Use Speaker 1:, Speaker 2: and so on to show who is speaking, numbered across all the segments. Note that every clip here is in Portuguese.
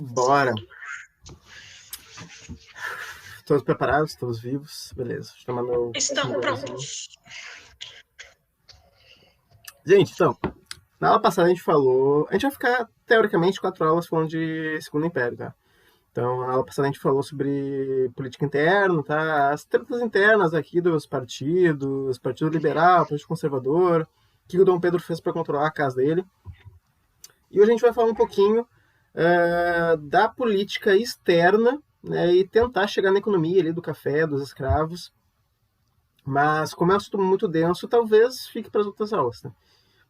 Speaker 1: Bora. Todos preparados? Todos vivos? Beleza. Deixa eu tomar meu...
Speaker 2: Estão prontos.
Speaker 1: Gente, então, na aula passada a gente falou... A gente vai ficar, teoricamente, 4 aulas falando de Segundo Império, tá? Então, na aula passada a gente falou sobre política interna, tá? As tretas internas aqui dos partidos, Partido Liberal, Partido Conservador, o que o Dom Pedro fez para controlar a casa dele. E hoje a gente vai falar um pouquinho da política externa, né, e tentar chegar na economia ali do café, dos escravos. Mas como é um assunto muito denso, talvez fique para as outras aulas, né?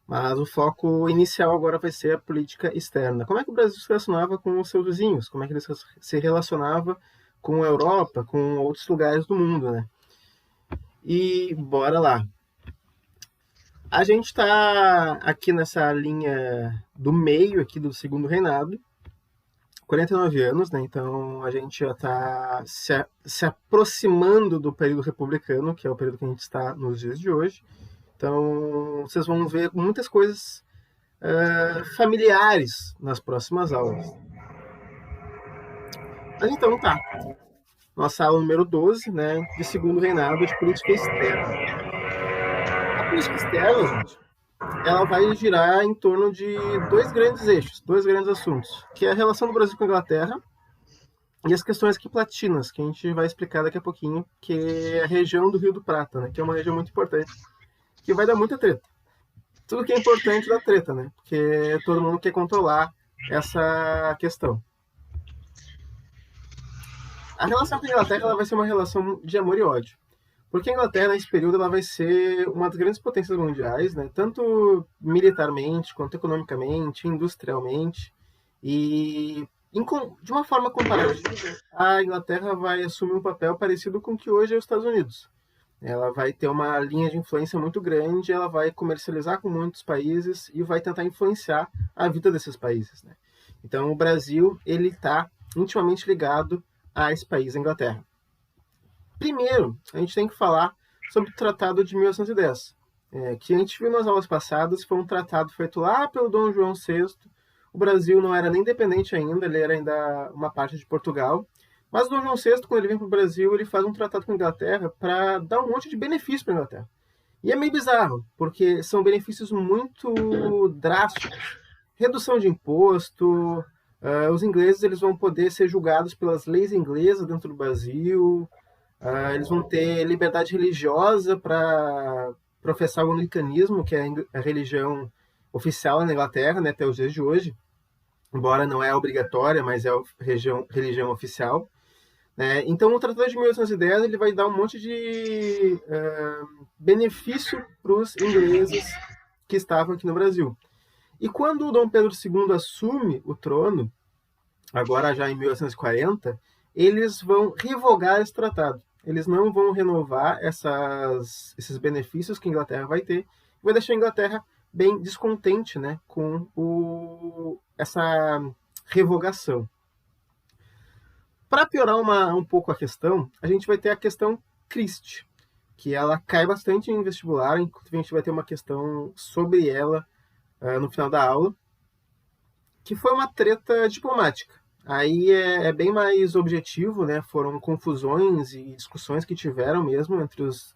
Speaker 1: Mas o foco inicial agora vai ser a política externa. Como é que o Brasil se relacionava com os seus vizinhos? Como é que ele se relacionava com a Europa, com outros lugares do mundo, né? E bora lá. A gente está aqui nessa linha do meio aqui do Segundo Reinado, 49 anos, né? Então a gente já está se aproximando do período republicano, que é o período que a gente está nos dias de hoje. Então vocês vão ver muitas coisas familiares nas próximas aulas. Mas então tá. Nossa aula número 12, né? De Segundo Reinado de Política Externa. A política externa, gente, ela vai girar em torno de dois grandes eixos, dois grandes assuntos, que é a relação do Brasil com a Inglaterra e as questões quiplatinas, que a gente vai explicar daqui a pouquinho, que é a região do Rio do Prata, né, que é uma região muito importante, que vai dar muita treta. Tudo que é importante dá treta, né, porque todo mundo quer controlar essa questão. A relação com a Inglaterra ela vai ser uma relação de amor e ódio. Porque a Inglaterra, nesse período, ela vai ser uma das grandes potências mundiais, né? Tanto militarmente, quanto economicamente, industrialmente. E, de uma forma comparativa, a Inglaterra vai assumir um papel parecido com o que hoje é os Estados Unidos. Ela vai ter uma linha de influência muito grande, ela vai comercializar com muitos países e vai tentar influenciar a vida desses países, né? Então, o Brasil, ele está intimamente ligado a esse país, a Inglaterra. Primeiro, a gente tem que falar sobre o Tratado de 1810, que a gente viu nas aulas passadas, foi um tratado feito lá pelo Dom João VI. O Brasil não era nem independente ainda, ele era ainda uma parte de Portugal. Mas o Dom João VI, quando ele vem para o Brasil, ele faz um tratado com a Inglaterra para dar um monte de benefícios para a Inglaterra. E é meio bizarro, porque são benefícios muito drásticos. Redução de imposto, os ingleses eles vão poder ser julgados pelas leis inglesas dentro do Brasil, eles vão ter liberdade religiosa para professar o anglicanismo, que é a religião oficial na Inglaterra, né, até os dias de hoje, embora não é obrigatória, mas é a religião oficial. Então, o Tratado de 1810 ele vai dar um monte de benefício para os ingleses que estavam aqui no Brasil. E quando o Dom Pedro II assume o trono, agora já em 1840, eles vão revogar esse tratado. Eles não vão renovar esses benefícios que a Inglaterra vai ter, vai deixar a Inglaterra bem descontente, né, com essa revogação. Para piorar um pouco a questão, a gente vai ter a questão Christie, que ela cai bastante em vestibular, inclusive a gente vai ter uma questão sobre ela no final da aula, que foi uma treta diplomática. Aí é bem mais objetivo, né? Foram confusões e discussões que tiveram mesmo entre os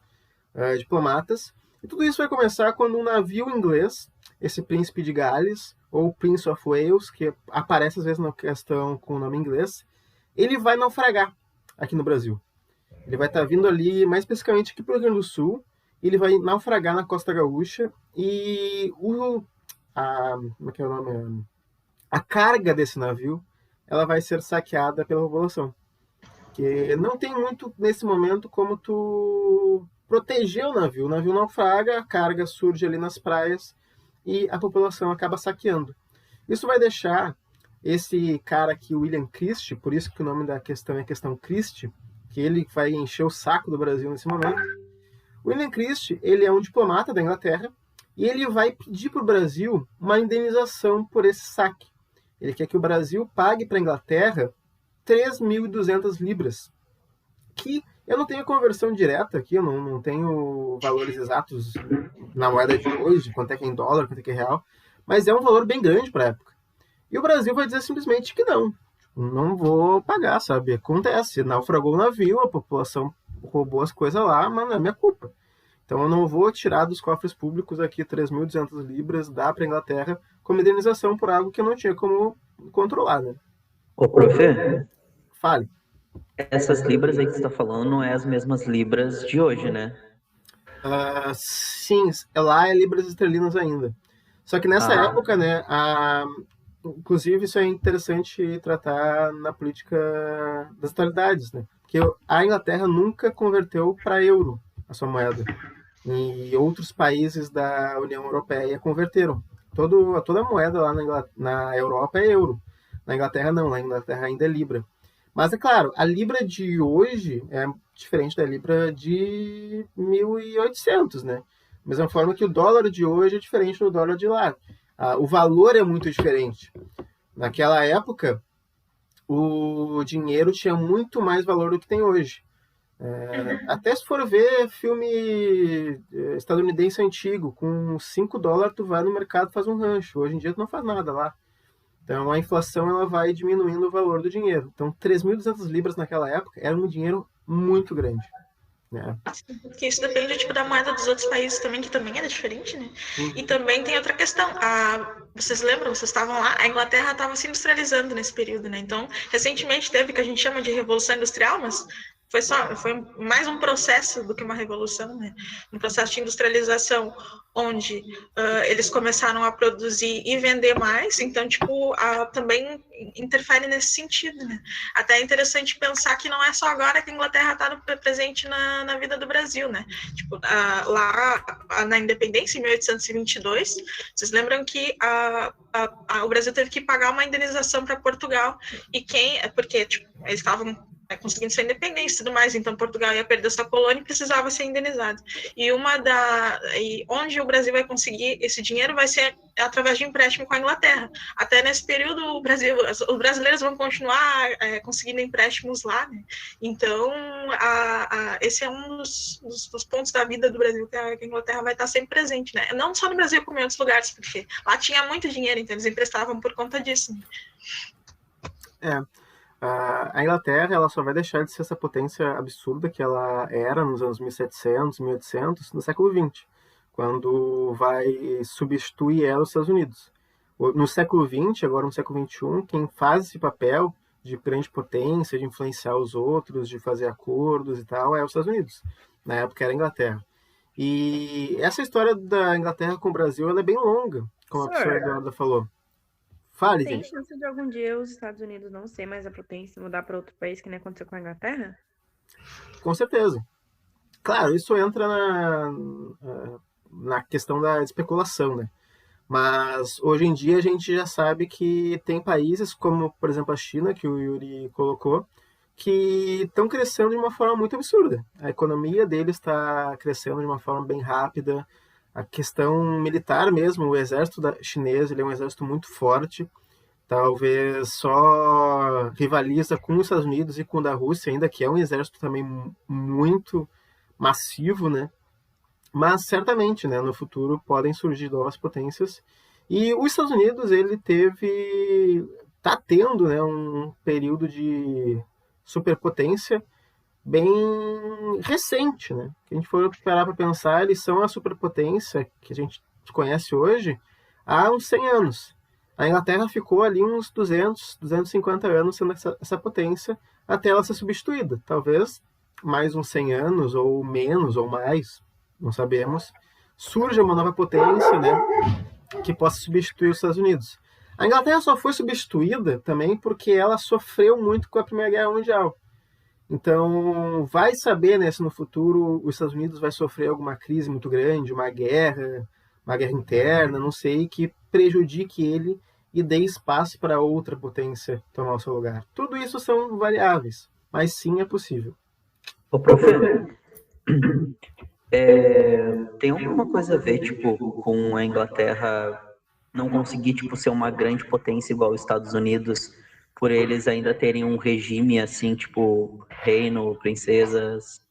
Speaker 1: diplomatas. E tudo isso vai começar quando um navio inglês, esse príncipe de Gales, ou Prince of Wales, que aparece às vezes na questão com o nome inglês, ele vai naufragar aqui no Brasil. Ele vai estar vindo ali, mais especificamente aqui para o Rio Grande do Sul, e ele vai naufragar na Costa Gaúcha, e como é que é o nome? A carga desse navio ela vai ser saqueada pela população. Que não tem muito, nesse momento, como tu proteger o navio. O navio naufraga, a carga surge ali nas praias e a população acaba saqueando. Isso vai deixar esse cara aqui, William Christie, por isso que o nome da questão é questão Christie, que ele vai encher o saco do Brasil nesse momento. William Christie, ele é um diplomata da Inglaterra e ele vai pedir para o Brasil uma indenização por esse saque. Ele quer que o Brasil pague para a Inglaterra 3.200 libras, que eu não tenho a conversão direta aqui, eu não tenho valores exatos na moeda de hoje, quanto é que é em dólar, quanto é que é real, mas é um valor bem grande para a época. E o Brasil vai dizer simplesmente que não. Não vou pagar, sabe? Acontece, naufragou o navio, a população roubou as coisas lá, mas não é minha culpa. Então eu não vou tirar dos cofres públicos aqui 3.200 libras, dar para a Inglaterra como indenização por algo que eu não tinha como controlar, né?
Speaker 2: Ô, prof,
Speaker 1: Fale.
Speaker 2: essas libras aí que você tá falando não é as mesmas libras de hoje, né?
Speaker 1: Sim, lá é libras esterlinas ainda. Só que nessa
Speaker 2: Ah,
Speaker 1: época, né, inclusive isso é interessante tratar na política das atualidades, né? Porque a Inglaterra nunca converteu para euro a sua moeda. E outros países da União Europeia converteram. Toda a moeda lá na Europa é euro. Na Inglaterra não, na Inglaterra ainda é libra. Mas é claro, a libra de hoje é diferente da libra de 1800, né? Da mesma forma que o dólar de hoje é diferente do dólar de lá. O valor é muito diferente. Naquela época, o dinheiro tinha muito mais valor do que tem hoje.
Speaker 3: Uhum.
Speaker 1: Até se for ver filme estadunidense antigo, com US$ 5 tu vai no mercado e faz um rancho. Hoje em dia tu não faz nada lá. Então a inflação ela vai diminuindo o valor do dinheiro. Então 3.200 libras naquela época era um dinheiro muito grande, né?
Speaker 3: Porque isso depende tipo, da moeda dos outros países também, que também era diferente, né? E
Speaker 1: Uhum.
Speaker 3: também tem outra questão. Vocês lembram, vocês estavam lá, a Inglaterra estava se industrializando nesse período, né? Então, recentemente teve o que a gente chama de Revolução Industrial, mas foi mais um processo do que uma revolução, né? Um processo de industrialização onde eles começaram a produzir e vender mais, então, tipo, também interfere nesse sentido, né? Até é interessante pensar que não é só agora que a Inglaterra está presente na vida do Brasil, né? Tipo, lá na independência, em 1822, vocês lembram que o Brasil teve que pagar uma indenização para Portugal, porque tipo, eles estavam conseguindo sua independência e tudo mais, então Portugal ia perder sua colônia e precisava ser indenizado. E onde o Brasil vai conseguir esse dinheiro vai ser através de empréstimo com a Inglaterra. Até nesse período, os brasileiros vão continuar conseguindo empréstimos lá, né? Então, esse é um dos pontos da vida do Brasil que a Inglaterra vai estar sempre presente, né? Não só no Brasil, como em outros lugares, porque lá tinha muito dinheiro, então eles emprestavam por conta disso. Né?
Speaker 1: É, a Inglaterra ela só vai deixar de ser essa potência absurda que ela era nos anos 1700, 1800, no século XX, quando vai substituir ela os Estados Unidos. No século XX, agora no século XXI, quem faz esse papel de grande potência, de influenciar os outros, de fazer acordos e tal, é os Estados Unidos. Na época era a Inglaterra. E essa história da Inglaterra com o Brasil ela é bem longa, como a professora
Speaker 4: Professor,
Speaker 1: Eduarda falou. Fale,
Speaker 4: tem
Speaker 1: gente.
Speaker 4: chance de algum dia os Estados Unidos não ser mais a potência e mudar para outro país que nem aconteceu com a Inglaterra?
Speaker 1: Com certeza. Claro, isso entra na questão da especulação, né? Mas hoje em dia a gente já sabe que tem países como, por exemplo, a China, que o Yuri colocou, que estão crescendo de uma forma muito absurda. A economia deles está crescendo de uma forma bem rápida. A questão militar mesmo, o exército chinês ele é um exército muito forte. Talvez só rivaliza com os Estados Unidos e com o da Rússia, ainda que é um exército também muito massivo, né? Mas certamente, né, no futuro podem surgir novas potências. E os Estados Unidos, ele tá tendo, né, um período de superpotência bem recente, né? Se a gente for parar para pensar, eles são a superpotência que a gente conhece hoje há uns 100 anos. A Inglaterra ficou ali uns 200, 250 anos sendo essa potência até ela ser substituída. Talvez mais uns 100 anos, ou menos, ou mais, não sabemos. Surja uma nova potência, né, que possa substituir os Estados Unidos. A Inglaterra só foi substituída também porque ela sofreu muito com a Primeira Guerra Mundial. Então, vai saber, né, se no futuro os Estados Unidos vai sofrer alguma crise muito grande, uma guerra interna, não sei, que prejudique ele e dê espaço para outra potência tomar o seu lugar. Tudo isso são variáveis, mas sim é possível.
Speaker 2: ô, prof, tem alguma coisa a ver, tipo, com a Inglaterra não conseguir, tipo, ser uma grande potência igual os Estados Unidos, por eles ainda terem um regime, assim, tipo, reino, princesas,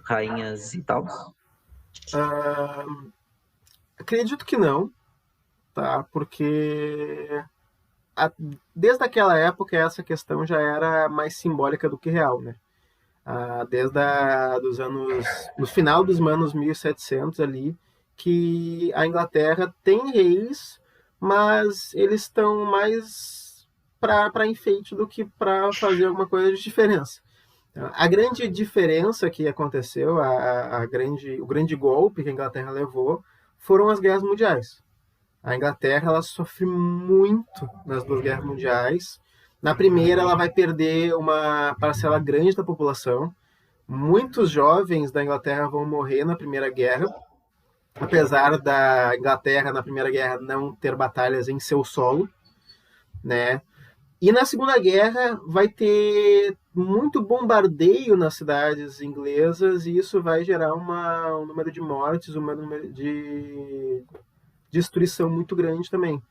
Speaker 2: rainhas e tal?
Speaker 1: Acredito que não, tá? Porque desde aquela época, essa questão já era mais simbólica do que real, né? Dos anos, no final dos anos 1700 ali, que a Inglaterra tem reis, mas eles estão mais para enfeite do que para fazer alguma coisa de diferença. A grande diferença que aconteceu, o grande golpe que a Inglaterra levou, foram as guerras mundiais. A Inglaterra ela sofre muito nas duas guerras mundiais. Na primeira, ela vai perder uma parcela grande da população. Muitos jovens da Inglaterra vão morrer na Primeira Guerra, apesar da Inglaterra, na Primeira Guerra, não ter batalhas em seu solo, né? E na Segunda Guerra vai ter muito bombardeio nas cidades inglesas e isso vai gerar um número de mortes, um número de destruição muito grande também.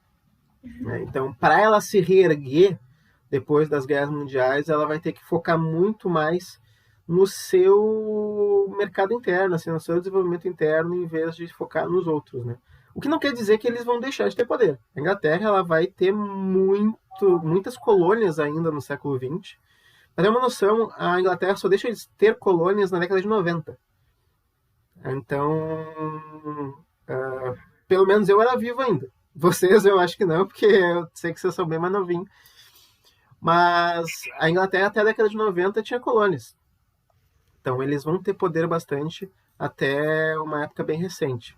Speaker 1: Né? Então, para ela se reerguer depois das guerras mundiais, ela vai ter que focar muito mais no seu mercado interno, assim, no seu desenvolvimento interno, em vez de focar nos outros, né? O que não quer dizer que eles vão deixar de ter poder. A Inglaterra ela vai ter muitas colônias ainda no século XX. Para ter uma noção, a Inglaterra só deixa de ter colônias na década de 90. Então, pelo menos eu era vivo ainda. Vocês eu acho que não, porque eu sei que vocês são bem mais novinhos. Mas a Inglaterra até a década de 90 tinha colônias. Então eles vão ter poder bastante até uma época bem recente.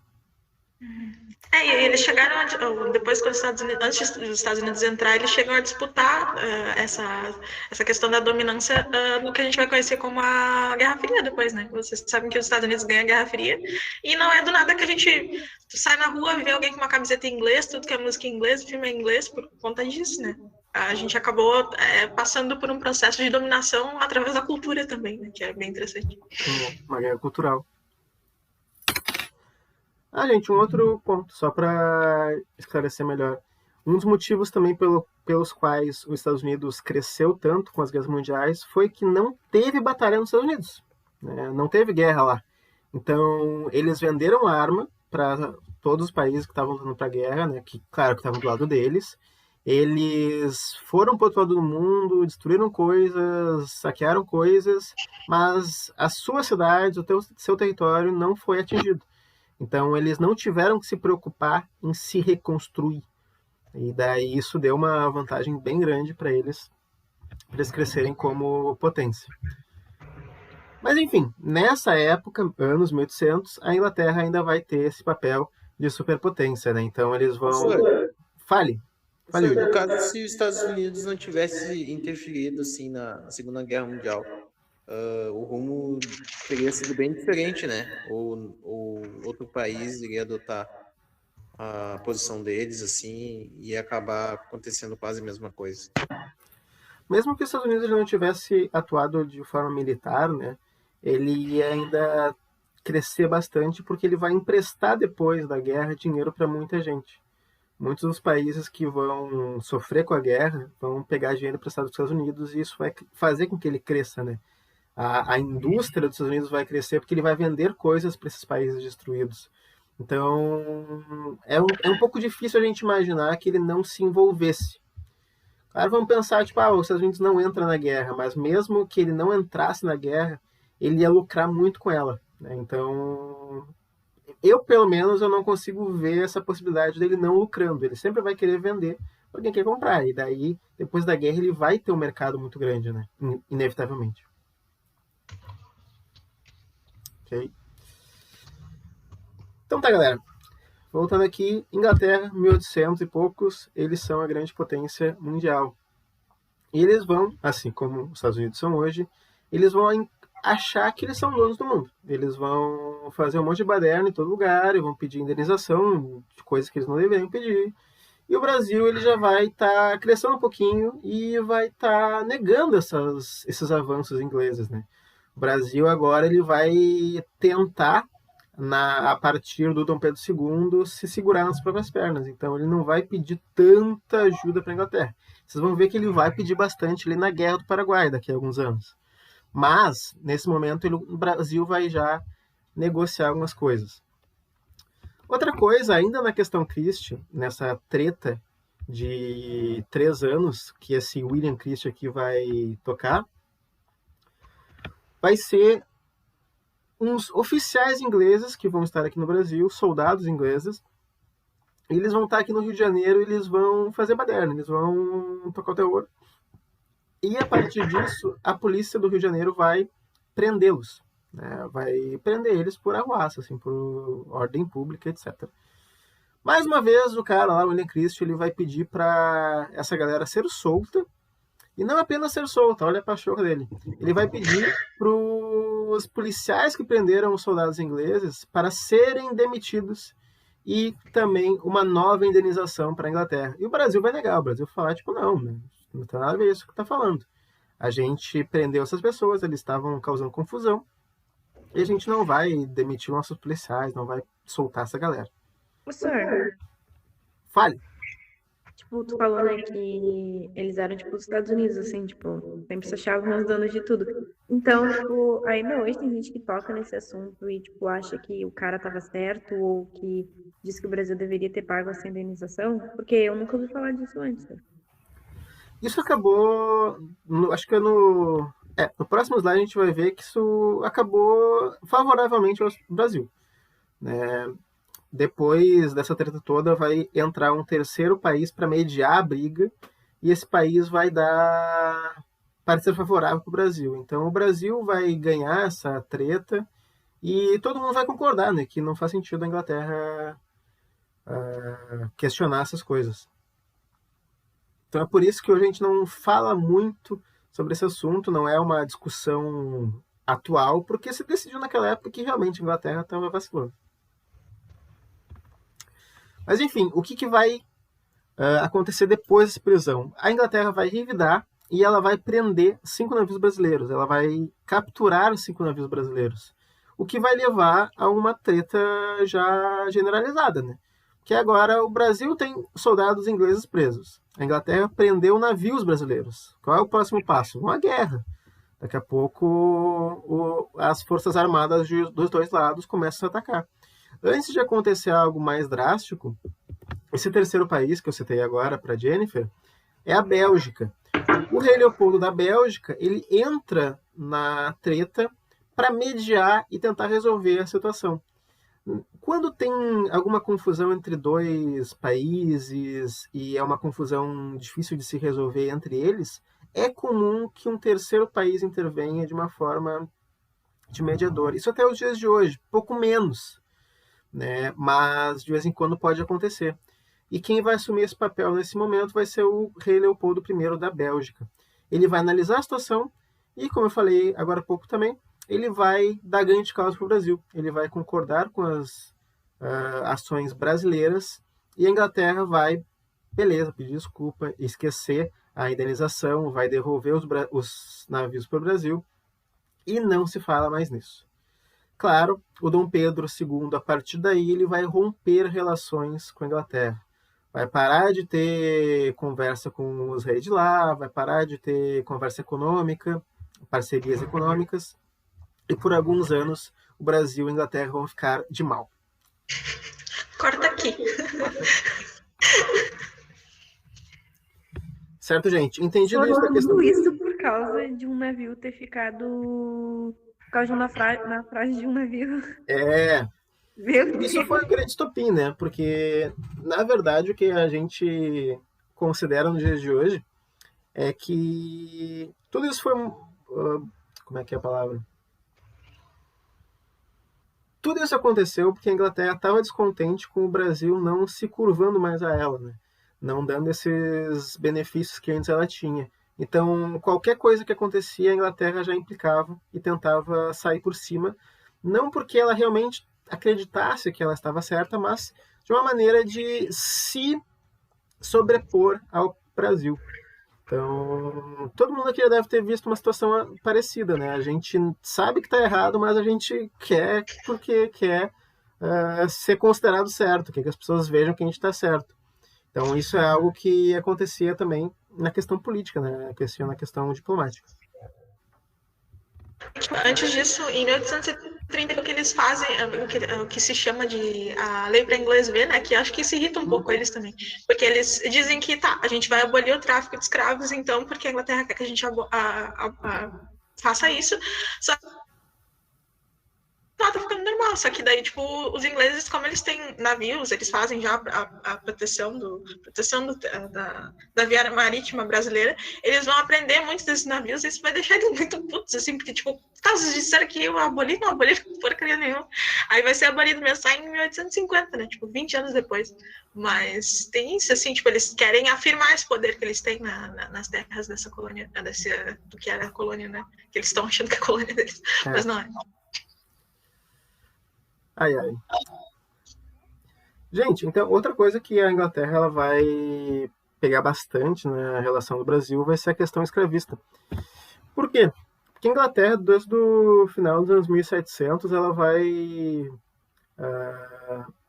Speaker 3: E eles chegaram, depois que os Estados Unidos, antes dos Estados Unidos entrar, eles chegam a disputar essa questão da dominância no que a gente vai conhecer como a Guerra Fria depois, né? Vocês sabem que os Estados Unidos ganham a Guerra Fria e não é do nada que a gente sai na rua e vê alguém com uma camiseta em inglês, tudo que é música em inglês, filme em inglês, por conta disso, né? A gente acabou passando por um processo de dominação através da cultura também, né? Que é bem interessante.
Speaker 1: Uma guerra cultural. Gente, um outro ponto, só para esclarecer melhor. Um dos motivos também pelos quais os Estados Unidos cresceu tanto com as guerras mundiais foi que não teve batalha nos Estados Unidos. Né? Não teve guerra lá. Então, eles venderam arma para todos os países que estavam lutando para a guerra, né? Que, claro, que estavam do lado deles. Eles foram para o outro lado do mundo, destruíram coisas, saquearam coisas, mas a sua cidade, seu território não foi atingido. Então, eles não tiveram que se preocupar em se reconstruir. E daí isso deu uma vantagem bem grande para eles crescerem como potência. Mas, enfim, nessa época, anos 1800, a Inglaterra ainda vai ter esse papel de superpotência, né? Então, eles vão... Fale.
Speaker 5: No caso, se os Estados Unidos não tivesse interferido assim, na Segunda Guerra Mundial, o rumo teria sido bem diferente, né? Ou outro país iria adotar a posição deles, assim, e acabar acontecendo quase a mesma coisa.
Speaker 1: Mesmo que os Estados Unidos não tivesse atuado de forma militar, né? Ele ia ainda crescer bastante porque ele vai emprestar depois da guerra dinheiro para muita gente. Muitos dos países que vão sofrer com a guerra vão pegar dinheiro emprestado dos Estados Unidos e isso vai fazer com que ele cresça, né? A indústria dos Estados Unidos vai crescer porque ele vai vender coisas para esses países destruídos. Então, é um pouco difícil a gente imaginar que ele não se envolvesse. Claro, vamos pensar, os Estados Unidos não entram na guerra, mas mesmo que ele não entrasse na guerra, ele ia lucrar muito com ela. Né? Então, pelo menos, eu não consigo ver essa possibilidade dele não lucrando. Ele sempre vai querer vender para quem quer comprar. E daí, depois da guerra, ele vai ter um mercado muito grande, né? Inevitavelmente. Ok? Então tá, galera. Voltando aqui, Inglaterra, 1800 e poucos, eles são a grande potência mundial. E eles vão, assim como os Estados Unidos são hoje, eles vão achar que eles são donos do mundo. Eles vão fazer um monte de baderna em todo lugar, e vão pedir indenização de coisas que eles não deveriam pedir. E o Brasil ele já vai estar crescendo um pouquinho e vai estar negando esses avanços ingleses. Né? O Brasil agora ele vai tentar, a partir do Dom Pedro II, se segurar nas próprias pernas. Então ele não vai pedir tanta ajuda para a Inglaterra. Vocês vão ver que ele vai pedir bastante ali na Guerra do Paraguai daqui a alguns anos. Mas, nesse momento, o Brasil vai já negociar algumas coisas. Outra coisa, ainda na questão Christie, nessa treta de 3 anos, que esse William Christie aqui vai tocar, vai ser uns oficiais ingleses que vão estar aqui no Brasil, soldados ingleses, e eles vão estar aqui no Rio de Janeiro, e eles vão fazer baderna, eles vão tocar o terror. E a partir disso, a polícia do Rio de Janeiro vai prendê-los, né? Vai prender eles por arruaça, assim, por ordem pública, etc. Mais uma vez, o cara lá, o William Christie, ele vai pedir para essa galera ser solta, e não apenas ser solta, olha a pachorra dele. Ele vai pedir para os policiais que prenderam os soldados ingleses para serem demitidos e também uma nova indenização para a Inglaterra. E o Brasil vai negar, o Brasil vai falar, tipo, não, né? Não tem nada a ver isso que está falando. A gente prendeu essas pessoas, eles estavam causando confusão, e a gente não vai demitir nossos policiais, não vai soltar essa galera.
Speaker 4: O senhor,
Speaker 1: Fale.
Speaker 4: tipo, tu falou, né, que eles eram, tipo, os Estados Unidos, assim, tipo, sempre se achavam os donos de tudo. Então, tipo, ainda hoje tem gente que toca nesse assunto e, tipo, acha que o cara tava certo ou que diz que o Brasil deveria ter pago essa indenização, porque eu nunca ouvi falar disso antes, né?
Speaker 1: Isso acabou, acho que no próximo slide a gente vai ver que isso acabou favoravelmente ao Brasil, né? Depois dessa treta toda vai entrar um terceiro país para mediar a briga, e esse país vai dar parecer favorável para o Brasil. Então o Brasil vai ganhar essa treta e todo mundo vai concordar, né, que não faz sentido a Inglaterra questionar essas coisas. Então é por isso que hoje a gente não fala muito sobre esse assunto, não é uma discussão atual, porque se decidiu naquela época que realmente a Inglaterra estava vacilando. Mas enfim, o que vai acontecer depois dessa prisão? A Inglaterra vai revidar e ela vai prender 5 navios brasileiros, ela vai capturar 5 navios brasileiros, o que vai levar a uma treta já generalizada, né? Que agora o Brasil tem soldados ingleses presos. A Inglaterra prendeu navios brasileiros. Qual é o próximo passo? Uma guerra. Daqui a pouco as forças armadas dos dois lados começam a atacar. Antes de acontecer algo mais drástico, esse terceiro país que eu citei agora para Jennifer é a Bélgica. O rei Leopoldo da Bélgica, ele entra na treta para mediar e tentar resolver a situação. Quando tem alguma confusão entre dois países e é uma confusão difícil de se resolver entre eles, é comum que um terceiro país intervenha de uma forma de mediador. Isso até os dias de hoje, pouco menos, né? Mas de vez em quando pode acontecer. E quem vai assumir esse papel nesse momento vai ser o rei Leopoldo I da Bélgica. Ele vai analisar a situação e, como eu falei agora há pouco também, ele vai dar ganho de causa para o Brasil. Ele vai concordar com as ações brasileiras e a Inglaterra vai, beleza, pedir desculpa, esquecer a indenização, vai devolver os navios para o Brasil e não se fala mais nisso. Claro, o Dom Pedro II, a partir daí, ele vai romper relações com a Inglaterra. Vai parar de ter conversa com os reis de lá, vai parar de ter conversa econômica, parcerias econômicas, e por alguns anos o Brasil e a Inglaterra vão ficar de mal.
Speaker 3: Corta aqui.
Speaker 1: Certo, gente? Entendido isso da questão.
Speaker 4: Tudo isso por causa de um navio ter ficado... Por causa de uma frase de um navio. Meu Deus.
Speaker 1: Isso foi um grande estopim, né? Porque, na verdade, o que a gente considera nos dias de hoje é que tudo isso foi... como é que é a palavra? Tudo isso aconteceu porque a Inglaterra estava descontente com o Brasil não se curvando mais a ela, né? Não dando esses benefícios que antes ela tinha. Então, qualquer coisa que acontecia, a Inglaterra já implicava e tentava sair por cima, não porque ela realmente acreditasse que ela estava certa, mas de uma maneira de se sobrepor ao Brasil. Então, todo mundo aqui deve ter visto uma situação parecida, né? A gente sabe que está errado, mas a gente quer porque quer ser considerado certo, quer que as pessoas vejam que a gente está certo. Então, isso é algo que acontecia também na questão política, né? Na questão diplomática.
Speaker 3: Tipo, antes disso, em 1830, o que eles fazem, o que se chama de a lei para inglês ver, né? Que acho que isso irrita um pouco eles também. Porque eles dizem que tá, a gente vai abolir o tráfico de escravos, então, porque a Inglaterra quer que a gente faça isso. Só tá ficando normal, só que daí, tipo, os ingleses, como eles têm navios, eles fazem já a proteção, da via marítima brasileira, eles vão aprender muitos desses navios e isso vai deixar eles muito putos, assim, porque, tipo, tá, vocês disseram que eu aboli, não aboli porcaria nenhuma. Aí vai ser abolido mesmo só em 1850, né, tipo, 20 anos depois. Mas tem isso, assim, tipo, eles querem afirmar esse poder que eles têm nas terras dessa colônia, do que era a colônia, né, que eles estão achando que é a colônia deles, mas não é.
Speaker 1: Ai, ai. Gente, então, outra coisa que a Inglaterra ela vai pegar bastante na relação do Brasil vai ser a questão escravista. Por quê? Porque a Inglaterra, desde o final dos anos 1700, ela vai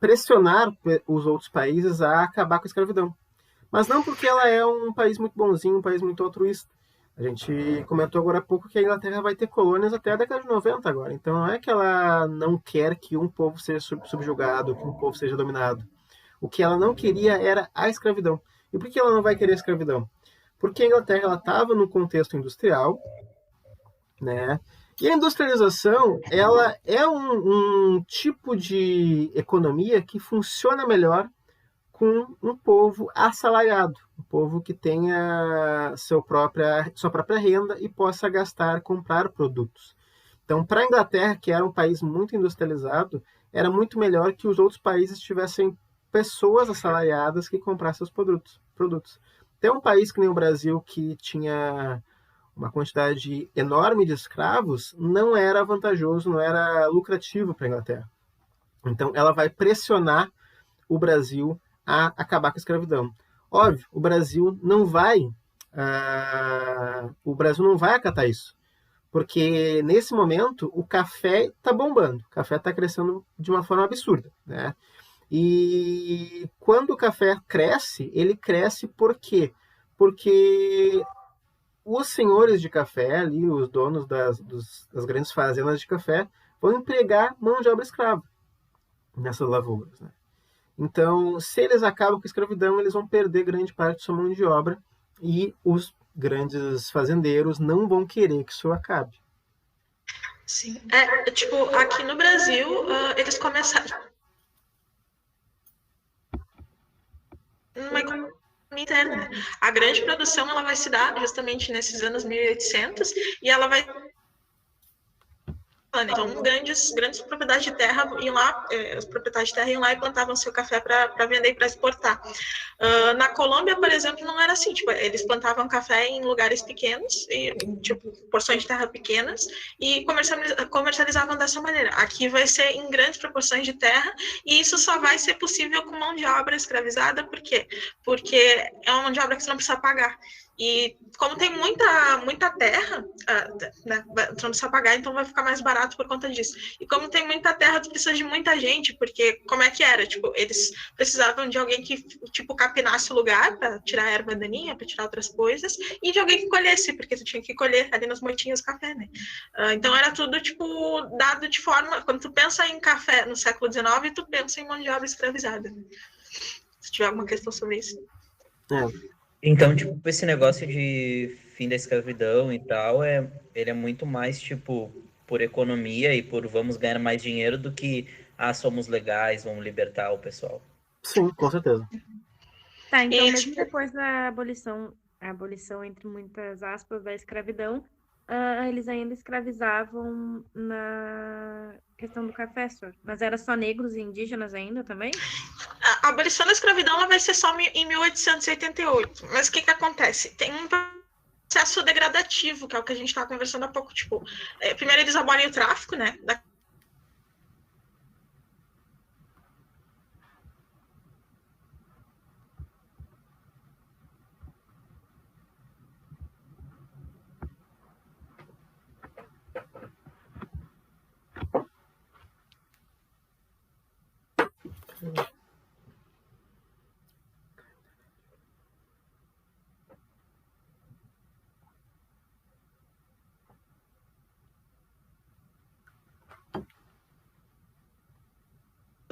Speaker 1: pressionar os outros países a acabar com a escravidão. Mas não porque ela é um país muito bonzinho, um país muito altruísta. A gente comentou agora há pouco que a Inglaterra vai ter colônias até a década de 90 agora. Então não é que ela não quer que um povo seja subjugado, que um povo seja dominado. O que ela não queria era a escravidão. E por que ela não vai querer a escravidão? Porque a Inglaterra estava num contexto industrial, né? E a industrialização, ela é um tipo de economia que funciona melhor com um povo assalariado, um povo que tenha sua própria renda e possa gastar, comprar produtos. Então, para a Inglaterra, que era um país muito industrializado, era muito melhor que os outros países tivessem pessoas assalariadas que comprassem os produtos. Tem um país que nem o Brasil, que tinha uma quantidade enorme de escravos, não era vantajoso, não era lucrativo para a Inglaterra. Então, ela vai pressionar o Brasil a acabar com a escravidão. Óbvio, o Brasil não vai acatar isso, porque nesse momento o café está bombando, o café está crescendo de uma forma absurda, né? E quando o café cresce, ele cresce por quê? Porque os senhores de café ali, os donos das grandes fazendas de café, vão empregar mão de obra escrava nessas lavouras, né? Então, se eles acabam com a escravidão, eles vão perder grande parte de sua mão de obra e os grandes fazendeiros não vão querer que isso acabe.
Speaker 3: Sim. Tipo, aqui no Brasil, eles começaram uma economia interna, né? A grande produção ela vai se dar justamente nesses anos 1800 e ela vai então, grandes propriedades de terra iam lá, os proprietários de terra iam lá e plantavam seu café para vender e para exportar. Na Colômbia, por exemplo, não era assim. Tipo, eles plantavam café em lugares pequenos, tipo, porções de terra pequenas, e comercializavam dessa maneira. Aqui vai ser em grandes proporções de terra, e isso só vai ser possível com mão de obra escravizada. Por quê? Porque é uma mão de obra que você não precisa pagar. E como tem muita terra, né, tu não precisa pagar, então vai ficar mais barato por conta disso. E como tem muita terra, tu precisa de muita gente, porque como é que era? Tipo, eles precisavam de alguém que, tipo, capinasse o lugar para tirar a erva daninha, para tirar outras coisas, e de alguém que colhesse, porque tu tinha que colher ali nos moitinhos café, né? Então era tudo, tipo, dado de forma... Quando tu pensa em café no século XIX, tu pensa em mão de obra escravizada, né? Se tiver alguma questão sobre isso.
Speaker 2: Então, tipo, esse negócio de fim da escravidão e tal, ele é muito mais, tipo, por economia e por vamos ganhar mais dinheiro do que, somos legais, vamos libertar o pessoal.
Speaker 1: Sim, com certeza.
Speaker 4: Tá, então mesmo depois da abolição entre muitas aspas da escravidão, eles ainda escravizavam na questão do café, só. Mas era só negros e indígenas ainda também?
Speaker 3: A abolição da escravidão ela vai ser só em 1888. Mas o que acontece? Tem um processo degradativo, que é o que a gente estava conversando há pouco. Tipo, primeiro eles abolem o tráfico, né?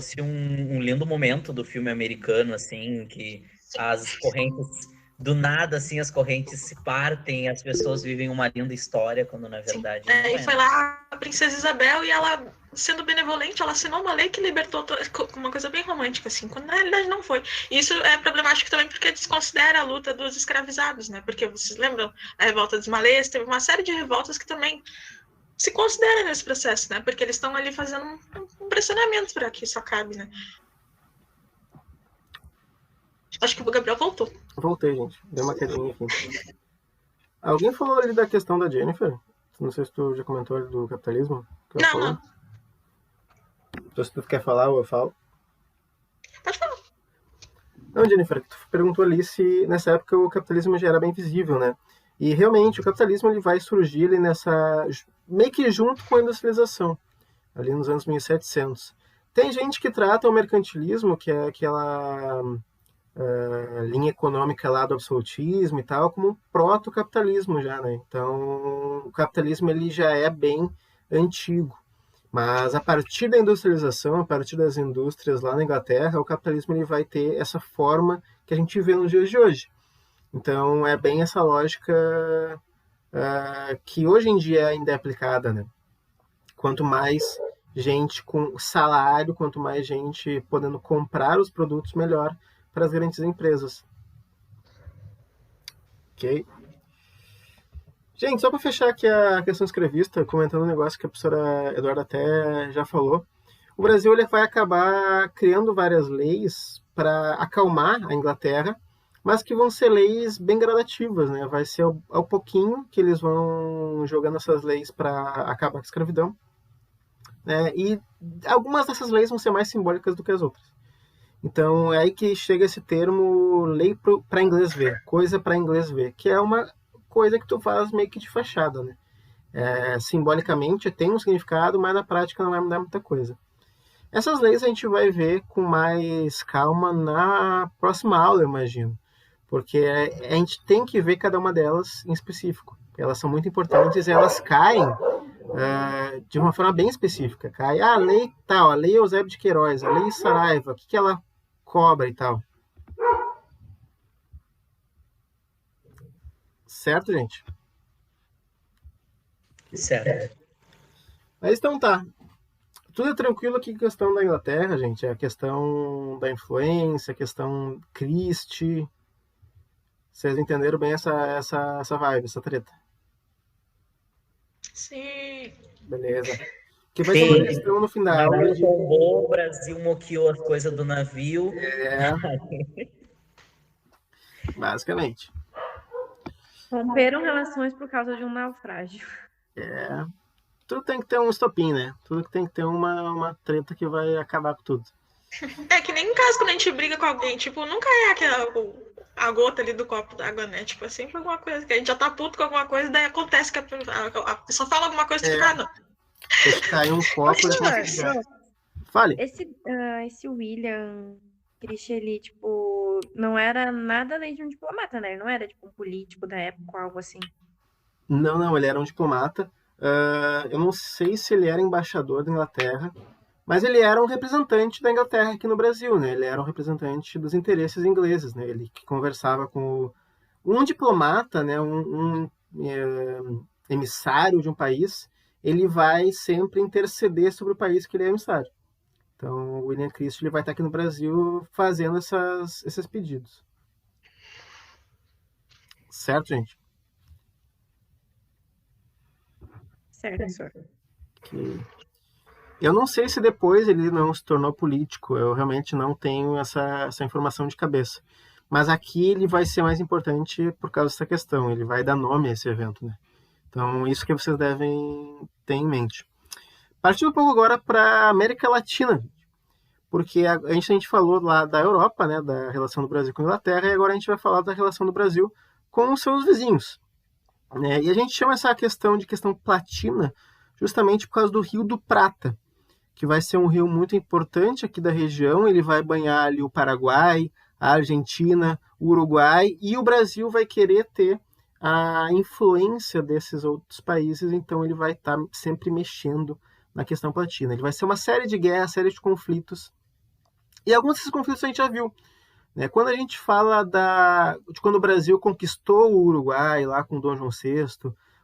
Speaker 2: fosse um lindo momento do filme americano, assim, que as correntes, do nada, assim, as correntes se partem, as pessoas vivem uma linda história, quando na verdade não
Speaker 3: E
Speaker 2: é.
Speaker 3: foi lá a princesa Isabel e ela, sendo benevolente, ela assinou uma lei que libertou uma coisa bem romântica, assim, quando na realidade não foi. E isso é problemático também porque desconsidera a luta dos escravizados, né? Porque vocês lembram a revolta dos malês, teve uma série de revoltas que também se considera nesse processo, né? Porque eles estão ali fazendo um pressionamento para que isso acabe, né? Acho que o Gabriel voltou.
Speaker 1: Voltei, gente. Deu uma quedinha aqui. Alguém falou ali da questão da Jennifer? Não sei se tu já comentou ali do capitalismo.
Speaker 3: Não.
Speaker 1: Então, se tu quer falar, eu falo.
Speaker 3: Pode falar.
Speaker 1: Não, Jennifer, tu perguntou ali se nessa época o capitalismo já era bem visível, né? E realmente o capitalismo ele vai surgir ali meio que junto com a industrialização, ali nos anos 1700. Tem gente que trata o mercantilismo, que é aquela linha econômica lá do absolutismo e tal, como um proto-capitalismo já, né? Então, o capitalismo ele já é bem antigo. Mas a partir da industrialização, a partir das indústrias lá na Inglaterra, o capitalismo ele vai ter essa forma que a gente vê nos dias de hoje. Então, é bem essa lógica que hoje em dia ainda é aplicada, né? Quanto mais gente com salário, quanto mais gente podendo comprar os produtos, melhor para as grandes empresas. Ok? Gente, só para fechar aqui a questão escrevista, comentando um negócio que a professora Eduarda até já falou, o Brasil ele vai acabar criando várias leis para acalmar a Inglaterra, mas que vão ser leis bem gradativas, né? Vai ser ao pouquinho que eles vão jogando essas leis para acabar com a escravidão, né? E algumas dessas leis vão ser mais simbólicas do que as outras. Então é aí que chega esse termo lei para inglês ver, coisa para inglês ver, que é uma coisa que tu faz meio que de fachada, né? Simbolicamente tem um significado, mas na prática não vai mudar muita coisa. Essas leis a gente vai ver com mais calma na próxima aula, eu imagino, porque a gente tem que ver cada uma delas em específico. Elas são muito importantes e elas caem de uma forma bem específica. Cai a lei tal, a lei Eusébio de Queiroz, a lei Saraiva, o que ela cobra e tal. Certo, gente?
Speaker 2: Certo.
Speaker 1: Mas então tá. Tudo é tranquilo aqui, questão da Inglaterra, gente. A questão da influência, a questão Christie. Vocês entenderam bem essa vibe, essa treta?
Speaker 3: Sim.
Speaker 1: Beleza. Que vai ter uma questão no final.
Speaker 2: O navio tombou, o Brasil moqueou as coisas do navio.
Speaker 1: Basicamente.
Speaker 4: Romperam relações por causa de um naufrágio.
Speaker 1: Tudo tem que ter um estopim, né? Tudo tem que ter uma treta que vai acabar com tudo.
Speaker 3: É que nem em caso quando a gente briga com alguém, tipo, nunca é a gota ali do copo d'água, né? Tipo, é sempre alguma coisa, que a gente já tá puto com alguma coisa, daí acontece que a pessoa fala alguma coisa que não.
Speaker 1: Deixa cair um copo e fale.
Speaker 4: Esse William Christie, ele, tipo, não era nada além de um diplomata, né? Ele não era, tipo, um político da época ou algo assim.
Speaker 1: Não, ele era um diplomata. Eu não sei se ele era embaixador da Inglaterra, mas ele era um representante da Inglaterra aqui no Brasil, né? Ele era um representante dos interesses ingleses, né? Ele que conversava com um diplomata, né? Um emissário de um país, ele vai sempre interceder sobre o país que ele é emissário. Então, o William Christie ele vai estar aqui no Brasil fazendo esses pedidos. Certo, gente?
Speaker 4: Certo.
Speaker 1: Que... Eu não sei se depois ele não se tornou político, eu realmente não tenho essa informação de cabeça. Mas aqui ele vai ser mais importante por causa dessa questão, ele vai dar nome a esse evento, né? Então, isso que vocês devem ter em mente. Partindo um pouco agora para a América Latina, porque a gente falou lá da Europa, né, da relação do Brasil com a Inglaterra, e agora a gente vai falar da relação do Brasil com os seus vizinhos. Né? E a gente chama essa questão de questão platina justamente por causa do Rio do Prata, que vai ser um rio muito importante aqui da região, ele vai banhar ali o Paraguai, a Argentina, o Uruguai, e o Brasil vai querer ter a influência desses outros países, então ele vai estar sempre mexendo na questão platina. Ele vai ser uma série de guerras, série de conflitos E alguns desses conflitos a gente já viu, né? Quando a gente fala de quando o Brasil conquistou o Uruguai, lá com Dom João VI,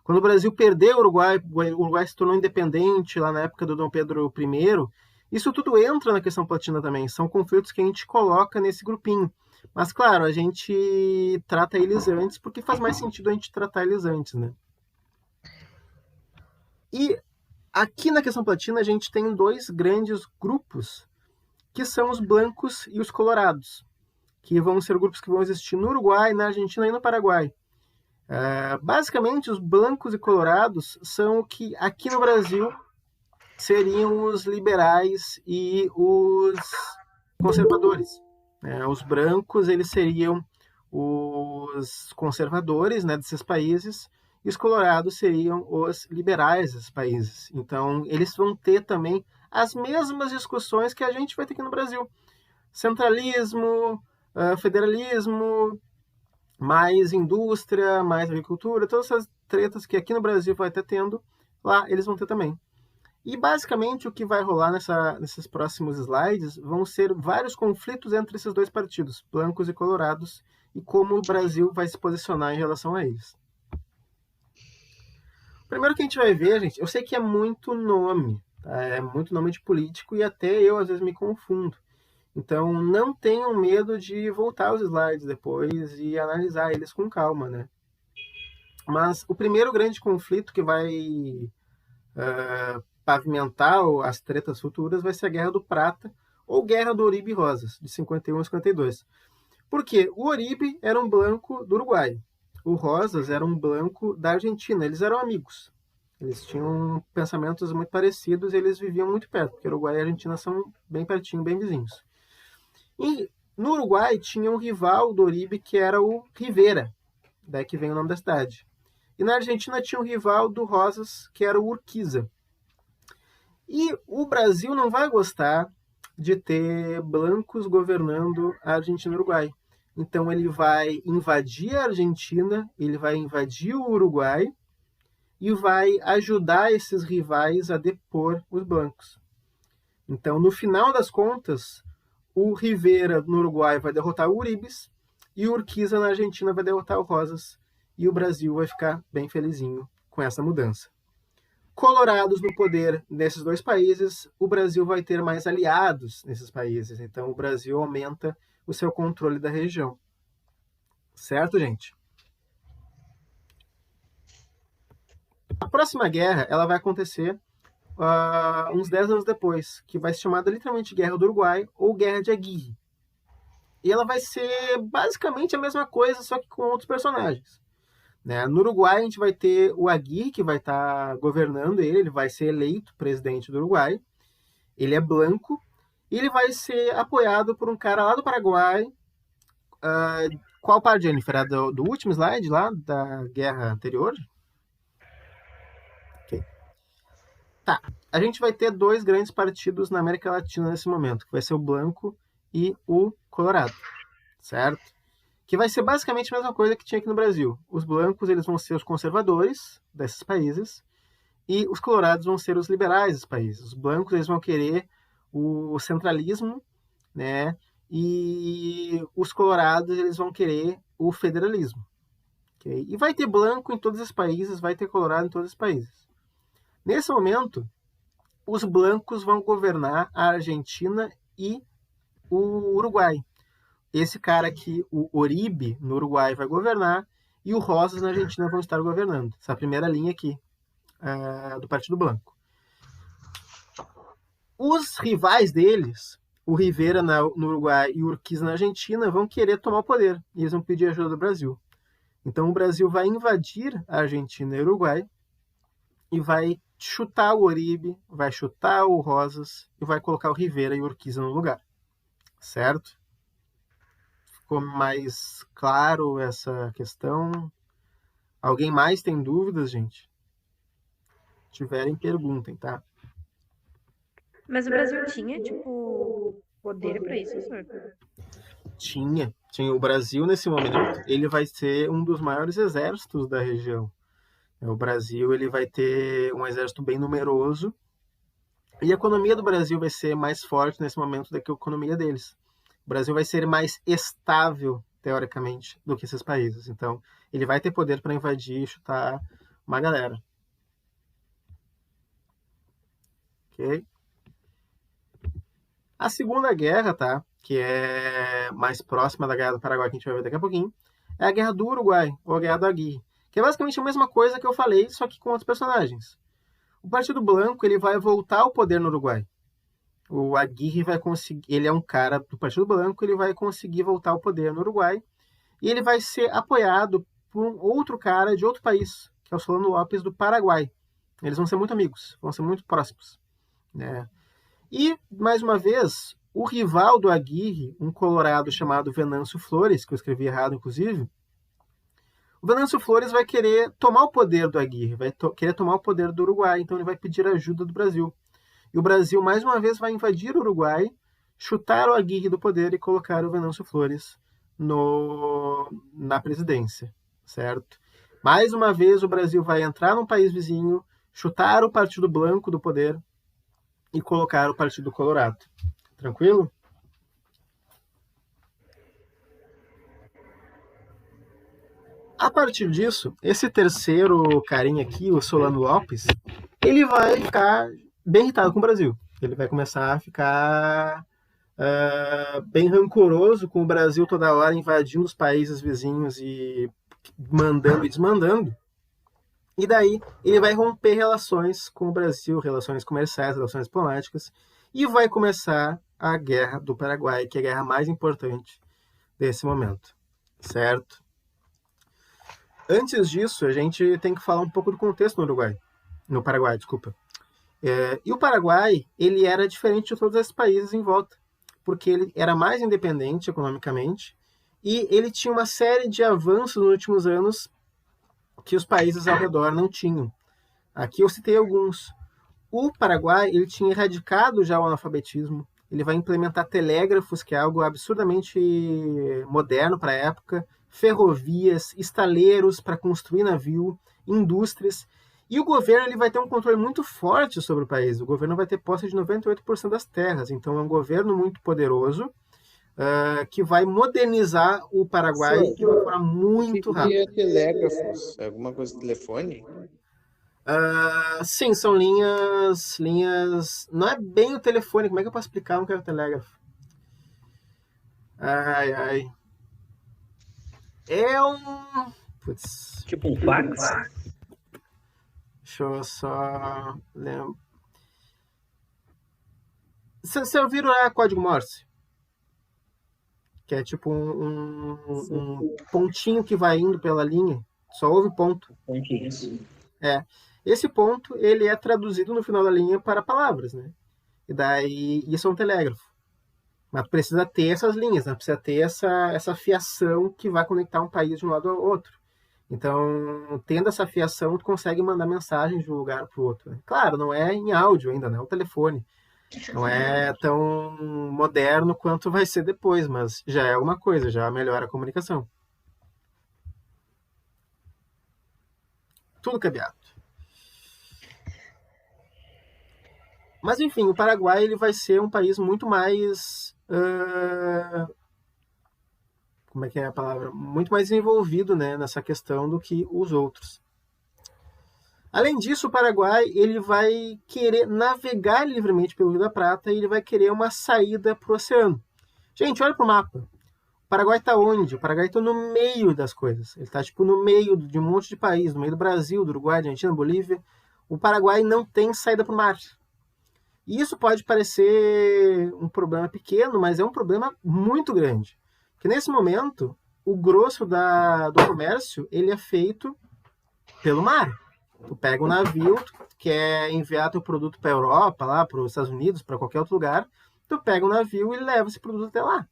Speaker 1: quando o Brasil perdeu o Uruguai se tornou independente lá na época do Dom Pedro I, isso tudo entra na questão platina também. São conflitos que a gente coloca nesse grupinho. Mas, claro, a gente trata eles antes, porque faz mais sentido a gente tratar eles antes, né? E aqui na questão platina a gente tem dois grandes grupos, que são os blancos e os colorados, que vão ser grupos que vão existir no Uruguai, na Argentina e no Paraguai. Basicamente, os blancos e colorados são o que aqui no Brasil seriam os liberais e os conservadores. Os brancos, eles seriam os conservadores, né, desses países, e os colorados seriam os liberais desses países. Então, eles vão ter também as mesmas discussões que a gente vai ter aqui no Brasil. Centralismo, federalismo, mais indústria, mais agricultura, todas essas tretas que aqui no Brasil vai estar tendo, lá eles vão ter também. E basicamente o que vai rolar nesses próximos slides vão ser vários conflitos entre esses dois partidos, blancos e colorados, e como o Brasil vai se posicionar em relação a eles. Primeiro que a gente vai ver, gente, eu sei que é muito nome, tá? É muito nome de político e até eu às vezes me confundo. Então não tenham medo de voltar os slides depois e analisar eles com calma, né? Mas o primeiro grande conflito que vai pavimentar as tretas futuras vai ser a Guerra do Prata ou Guerra do Oribe e Rosas, de 51 a 52. Por quê? O Oribe era um branco do Uruguai. O Rosas era um branco da Argentina. Eles eram amigos. Eles tinham pensamentos muito parecidos e eles viviam muito perto, porque o Uruguai e a Argentina são bem pertinho, bem vizinhos. E no Uruguai tinha um rival do Oribe que era o Rivera, daí que vem o nome da cidade. E na Argentina tinha um rival do Rosas que era o Urquiza. E o Brasil não vai gostar de ter blancos governando a Argentina e o Uruguai. Então ele vai invadir a Argentina, ele vai invadir o Uruguai e vai ajudar esses rivais a depor os blancos. Então, no final das contas, o Rivera no Uruguai vai derrotar o Uribes e o Urquiza na Argentina vai derrotar o Rosas e o Brasil vai ficar bem felizinho com essa mudança. Colorados no poder nesses dois países, o Brasil vai ter mais aliados nesses países. Então, o Brasil aumenta o seu controle da região. Certo, gente? A próxima guerra ela vai acontecer uns 10 anos depois, que vai ser chamada literalmente Guerra do Uruguai ou Guerra de Aguirre. E ela vai ser basicamente a mesma coisa, só que com outros personagens. No Uruguai, a gente vai ter o Aguirre, que vai estar governando ele vai ser eleito presidente do Uruguai. Ele é branco e ele vai ser apoiado por um cara lá do Paraguai. Qual parte, Jennifer? Do último slide lá, da guerra anterior? Ok. Tá. A gente vai ter dois grandes partidos na América Latina nesse momento, que vai ser o branco e o colorado, certo? Que vai ser basicamente a mesma coisa que tinha aqui no Brasil. Os blancos eles vão ser os conservadores desses países e os colorados vão ser os liberais desses países. Os blancos eles vão querer o centralismo, né? E os colorados eles vão querer o federalismo. Okay? E vai ter branco em todos os países, vai ter colorado em todos os países. Nesse momento, os blancos vão governar a Argentina e o Uruguai. Esse cara aqui, o Oribe, no Uruguai, vai governar e o Rosas na Argentina vão estar governando. Essa primeira linha aqui do Partido Branco. Os rivais deles, o Rivera no Uruguai e o Urquiza na Argentina, vão querer tomar o poder e eles vão pedir ajuda do Brasil. Então o Brasil vai invadir a Argentina e o Uruguai e vai chutar o Oribe, vai chutar o Rosas e vai colocar o Rivera e o Urquiza no lugar. Certo? Ficou mais claro essa questão? Alguém mais tem dúvidas, gente? Se tiverem, perguntem, tá?
Speaker 4: Mas o Brasil tinha, tipo, poder pra isso, senhor?
Speaker 1: Tinha. O Brasil, nesse momento, ele vai ser um dos maiores exércitos da região. O Brasil ele vai ter um exército bem numeroso E a economia do Brasil vai ser mais forte nesse momento do que a economia deles. O Brasil vai ser mais estável, teoricamente, do que esses países. Então, ele vai ter poder para invadir e chutar uma galera. Ok? A Segunda Guerra, tá? Que é mais próxima da Guerra do Paraguai, que a gente vai ver daqui a pouquinho, é a Guerra do Uruguai, ou a Guerra do Aguirre, que é basicamente a mesma coisa que eu falei, só que com outros personagens. O Partido Branco ele vai voltar ao poder no Uruguai. O Aguirre vai conseguir, ele é um cara do Partido Branco, ele vai conseguir voltar ao poder no Uruguai e ele vai ser apoiado por um outro cara de outro país, que é o Solano Lopes do Paraguai. Eles vão ser muito amigos, vão ser muito próximos, né? E, mais uma vez, o rival do Aguirre, um colorado chamado Venâncio Flores, que eu escrevi errado, inclusive, o Venâncio Flores vai querer tomar o poder do Aguirre, vai querer tomar o poder do Uruguai, então ele vai pedir ajuda do Brasil. E o Brasil, mais uma vez, vai invadir o Uruguai, chutar o Aguirre do poder e colocar o Venâncio Flores na presidência, certo? Mais uma vez, o Brasil vai entrar num país vizinho, chutar o Partido Branco do poder e colocar o Partido Colorado. Tranquilo? A partir disso, esse terceiro carinha aqui, o Solano Lopes, ele vai ficar bem irritado com o Brasil. Ele vai começar a ficar bem rancoroso com o Brasil toda hora invadindo os países vizinhos e mandando e desmandando. E daí ele vai romper relações com o Brasil, relações comerciais, relações diplomáticas, e vai começar a Guerra do Paraguai, que é a guerra mais importante desse momento, certo? Antes disso, a gente tem que falar um pouco do contexto no Paraguai, desculpa. E o Paraguai, ele era diferente de todos esses países em volta, porque ele era mais independente economicamente, e ele tinha uma série de avanços nos últimos anos que os países ao redor não tinham. Aqui eu citei alguns. O Paraguai ele tinha erradicado já o analfabetismo, ele vai implementar telégrafos, que é algo absurdamente moderno para a época, ferrovias, estaleiros para construir navio, indústrias, e o governo ele vai ter um controle muito forte sobre o país. O governo vai ter posse de 98% das terras, então é um governo muito poderoso, que vai modernizar o Paraguai de uma forma muito rápida.
Speaker 5: O que é telégrafos? É alguma coisa de telefone?
Speaker 1: Sim, são linhas... Não é bem o telefone, como é que eu posso explicar o que é o telégrafo? Ai. É um... Putz.
Speaker 2: Tipo um fax?
Speaker 1: Deixa eu só lembrar. Você ouviram código Morse? Que é tipo um pontinho que vai indo pela linha. Só ouve ponto.
Speaker 2: Pontinhos.
Speaker 1: Esse ponto, ele é traduzido no final da linha para palavras, né? E daí, isso é um telégrafo. Mas precisa ter essas linhas, né? Precisa ter essa fiação que vai conectar um país de um lado ao outro. Então, tendo essa fiação, tu consegue mandar mensagem de um lugar para o outro. Né? Claro, não é em áudio ainda, não é o telefone. Não é tão moderno quanto vai ser depois, mas já é alguma coisa, já melhora a comunicação. Tudo cabeado. Mas enfim, o Paraguai ele vai ser um país muito mais... como é que é a palavra? Muito mais desenvolvido, né, nessa questão do que os outros. Além disso, o Paraguai ele vai querer navegar livremente pelo Rio da Prata e ele vai querer uma saída para o oceano. Gente, olha para o mapa. O Paraguai está onde? O Paraguai está no meio das coisas. Ele está tipo, no meio de um monte de país, no meio do Brasil, do Uruguai, da Argentina, Bolívia. O Paraguai não tem saída para o mar. E isso pode parecer um problema pequeno, mas é um problema muito grande. Porque nesse momento, o grosso do comércio ele é feito pelo mar. Tu pega um navio, tu quer enviar teu produto para a Europa, lá para os Estados Unidos, para qualquer outro lugar, tu pega um navio e leva esse produto até lá.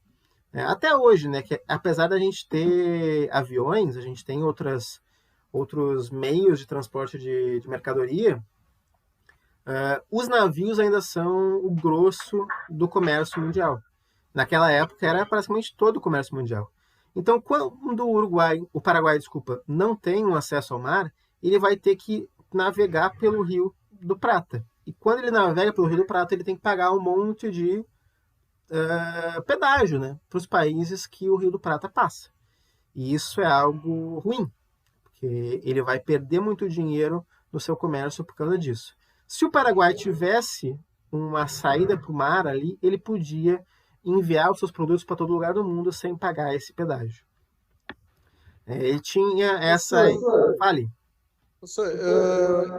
Speaker 1: Até hoje, né, que apesar da gente ter aviões, a gente tem outros meios de transporte de mercadoria, os navios ainda são o grosso do comércio mundial. Naquela época era praticamente todo o comércio mundial. Então, quando o Paraguai, não tem um acesso ao mar, ele vai ter que navegar pelo Rio do Prata. E quando ele navega pelo Rio do Prata, ele tem que pagar um monte de pedágio, né, para os países que o Rio do Prata passa. E isso é algo ruim, porque ele vai perder muito dinheiro no seu comércio por causa disso. Se o Paraguai tivesse uma saída para o mar ali, ele podia enviar os seus produtos para todo lugar do mundo sem pagar esse pedágio. Ele tinha essa... Fale.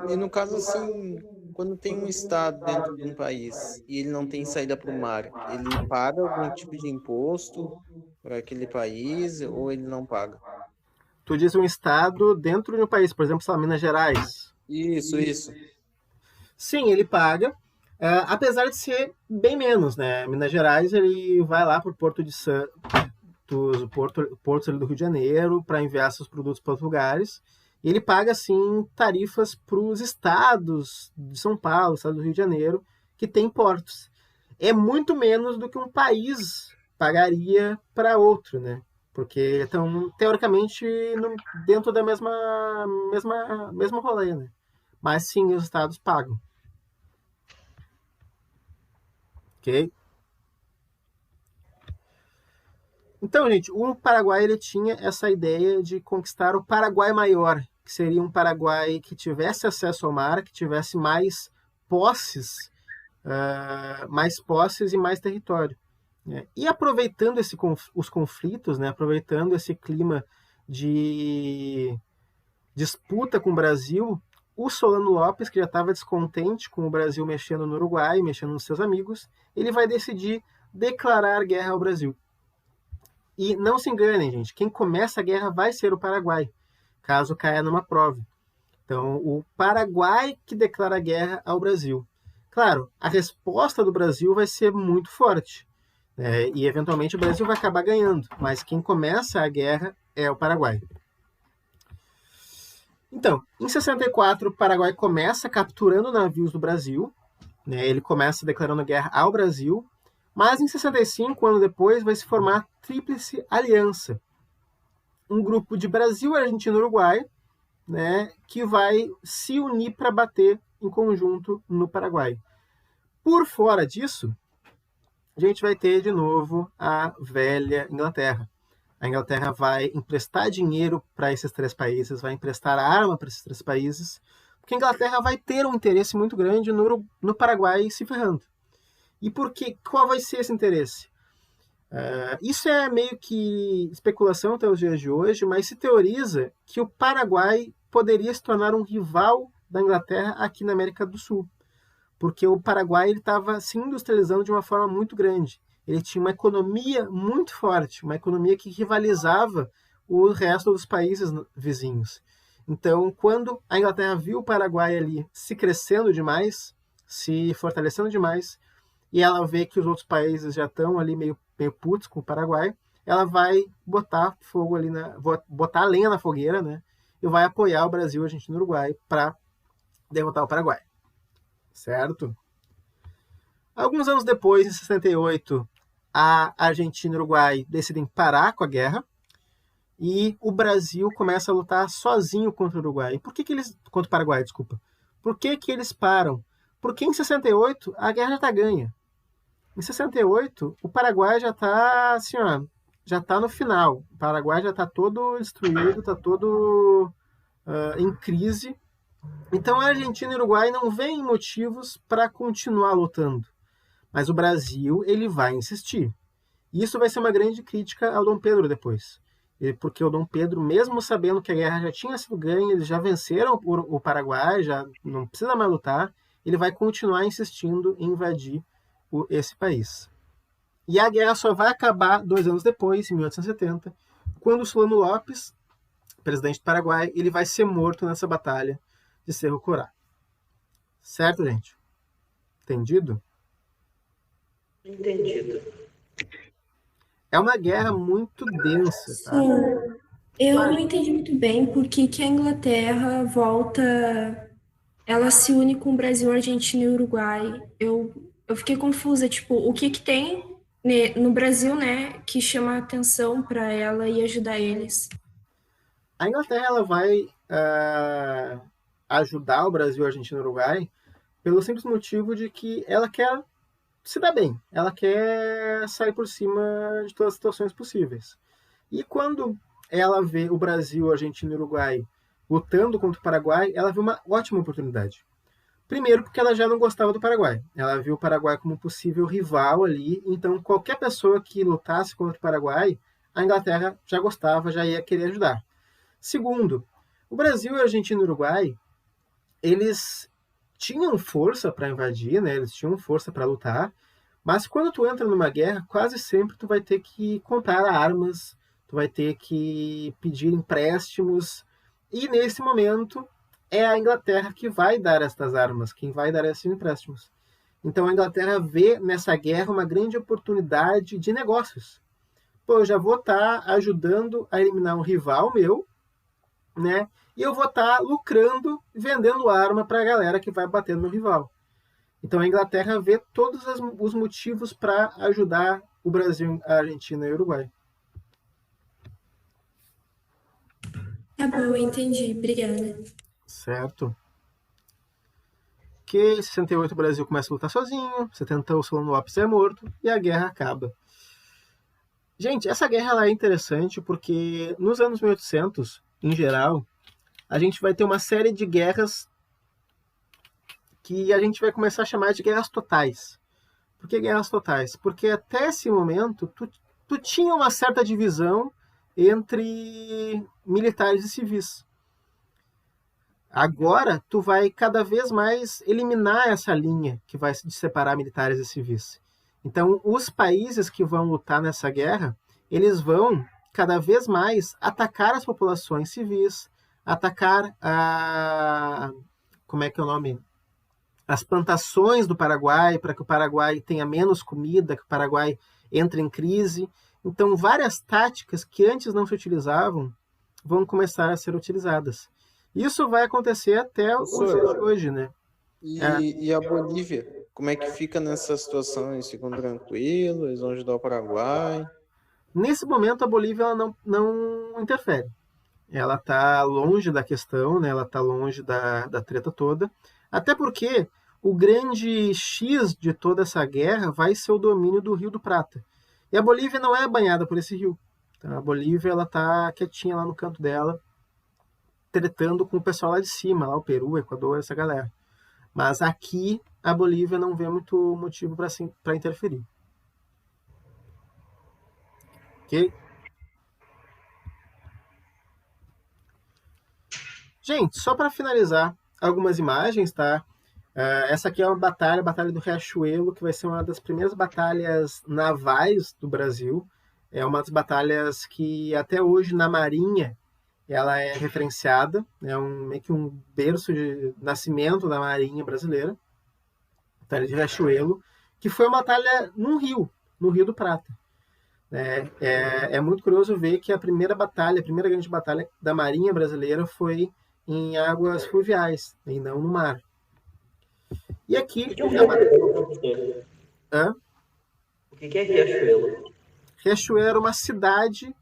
Speaker 5: E no caso, assim, quando tem um estado dentro de um país e ele não tem saída para o mar, ele paga algum tipo de imposto para aquele país ou ele não paga?
Speaker 1: Tu diz um estado dentro de um país, por exemplo, sei lá, Minas Gerais.
Speaker 5: Isso.
Speaker 1: Sim, ele paga, apesar de ser bem menos, né? Minas Gerais, ele vai lá para o Porto de portos ali do Rio de Janeiro para enviar seus produtos para outros lugares. E ele paga, assim, tarifas para os estados de São Paulo, estado do Rio de Janeiro, que tem portos. É muito menos do que um país pagaria para outro, né? Porque estão, teoricamente, dentro da mesmo rolê, né? Mas sim, os estados pagam. Ok? Então, gente, o Paraguai ele tinha essa ideia de conquistar o Paraguai maior, que seria um Paraguai que tivesse acesso ao mar, que tivesse mais posses e mais território. Né? E aproveitando os conflitos, né? Aproveitando esse clima de disputa com o Brasil, o Solano Lopes, que já estava descontente com o Brasil mexendo no Uruguai, mexendo nos seus amigos, ele vai decidir declarar guerra ao Brasil. E não se enganem, gente, quem começa a guerra vai ser o Paraguai, caso caia numa prova. Então, o Paraguai que declara guerra ao Brasil. Claro, a resposta do Brasil vai ser muito forte, né? E eventualmente o Brasil vai acabar ganhando, mas quem começa a guerra é o Paraguai. Então, em 64, o Paraguai começa capturando navios do Brasil, né? Ele começa declarando guerra ao Brasil, mas em 65, um ano depois, vai se formar a Tríplice Aliança, um grupo de Brasil, Argentina e Uruguai, né, que vai se unir para bater em conjunto no Paraguai. Por fora disso, a gente vai ter de novo a velha Inglaterra. A Inglaterra vai emprestar dinheiro para esses três países, vai emprestar arma para esses três países, porque a Inglaterra vai ter um interesse muito grande no Paraguai se ferrando. E por quê? Qual vai ser esse interesse? Isso é meio que especulação até os dias de hoje, mas se teoriza que o Paraguai poderia se tornar um rival da Inglaterra aqui na América do Sul, porque o Paraguai estava se industrializando de uma forma muito grande. Ele tinha uma economia muito forte, uma economia que rivalizava o resto dos países vizinhos. Então, quando a Inglaterra viu o Paraguai ali se crescendo demais, se fortalecendo demais, e ela vê que os outros países já estão ali meio putos com o Paraguai, ela vai botar fogo ali botar a lenha na fogueira, né? E vai apoiar o Brasil, a Argentina e o Uruguai para derrotar o Paraguai. Certo? Alguns anos depois, em 68, a Argentina e o Uruguai decidem parar com a guerra e o Brasil começa a lutar sozinho contra o Uruguai. Contra o Paraguai, desculpa. Por que eles param? Porque em 68 a guerra já está ganha. Em 68, o Paraguai já está assim, já está no final. O Paraguai já está todo destruído, está todo em crise. Então a Argentina e o Uruguai não veem motivos para continuar lutando. Mas o Brasil ele vai insistir. E isso vai ser uma grande crítica ao Dom Pedro depois. Porque o Dom Pedro, mesmo sabendo que a guerra já tinha sido ganha, eles já venceram o Paraguai, já não precisa mais lutar, ele vai continuar insistindo em invadir esse país. E a guerra só vai acabar 2 anos depois, em 1870, quando o Solano Lopes, presidente do Paraguai, ele vai ser morto nessa batalha de Cerro Corá. Certo, gente? Entendido?
Speaker 2: Entendido.
Speaker 1: É uma guerra muito densa, tá?
Speaker 6: Sim, eu não entendi muito bem por que a Inglaterra volta, ela se une com o Brasil, Argentina e Uruguai. Eu fiquei confusa, tipo, o que tem no Brasil, né, que chama a atenção para ela e ajudar eles?
Speaker 1: A Inglaterra ela vai ajudar o Brasil, Argentina e Uruguai pelo simples motivo de que ela quer se dar bem, ela quer sair por cima de todas as situações possíveis. E quando ela vê o Brasil, a Argentina e o Uruguai lutando contra o Paraguai, ela vê uma ótima oportunidade. Primeiro, porque ela já não gostava do Paraguai. Ela viu o Paraguai como um possível rival ali. Então, qualquer pessoa que lutasse contra o Paraguai, a Inglaterra já gostava, já ia querer ajudar. Segundo, o Brasil, a Argentina e o Uruguai, eles tinham força para invadir, né? Eles tinham força para lutar. Mas quando tu entra numa guerra, quase sempre tu vai ter que comprar armas, tu vai ter que pedir empréstimos. E nesse momento é a Inglaterra que vai dar estas armas, quem vai dar esses empréstimos. Então a Inglaterra vê nessa guerra uma grande oportunidade de negócios. Pô, eu já vou estar ajudando a eliminar um rival meu, né? E eu vou estar lucrando, vendendo arma para a galera que vai bater no meu rival. Então a Inglaterra vê todos os motivos para ajudar o Brasil, a Argentina e o Uruguai.
Speaker 6: Tá bom, entendi. Obrigada.
Speaker 1: Certo. Que em 68 o Brasil começa a lutar sozinho, 70 o Solano Lopes é morto e a guerra acaba. Gente, essa guerra ela é interessante porque nos anos 1800, em geral, a gente vai ter uma série de guerras que a gente vai começar a chamar de guerras totais. Por que guerras totais? Porque até esse momento tu tinha uma certa divisão entre militares e civis. Agora, tu vai cada vez mais eliminar essa linha que vai separar militares e civis. Então, os países que vão lutar nessa guerra, eles vão cada vez mais atacar as populações civis, atacar como é que é o nome? As plantações do Paraguai, para que o Paraguai tenha menos comida, que o Paraguai entre em crise. Então, várias táticas que antes não se utilizavam vão começar a ser utilizadas. Isso vai acontecer até os dias de hoje, né?
Speaker 5: E a Bolívia? Como é que fica nessa situação? Eles ficam tranquilos? Eles vão ajudar o Paraguai?
Speaker 1: Nesse momento, a Bolívia ela não interfere. Ela está longe da questão, né? Ela está longe da treta toda. Até porque o grande X de toda essa guerra vai ser o domínio do Rio do Prata. E a Bolívia não é banhada por esse rio. Tá? A Bolívia ela está quietinha lá no canto dela, tretando com o pessoal lá de cima, lá o Peru, o Equador, essa galera. Mas aqui a Bolívia não vê muito motivo para interferir. Ok? Gente, só para finalizar, algumas imagens, tá? Essa aqui é uma batalha, a Batalha do Riachuelo, que vai ser uma das primeiras batalhas navais do Brasil. É uma das batalhas que até hoje na Marinha ela é referenciada, é meio que um berço de nascimento da Marinha brasileira, Batalha de Riachuelo, que foi uma batalha no Rio do Prata. É muito curioso ver que a primeira grande batalha da Marinha brasileira foi em águas fluviais, e não no mar. E aqui...
Speaker 2: O que é Riachuelo?
Speaker 1: Riachuelo era uma cidade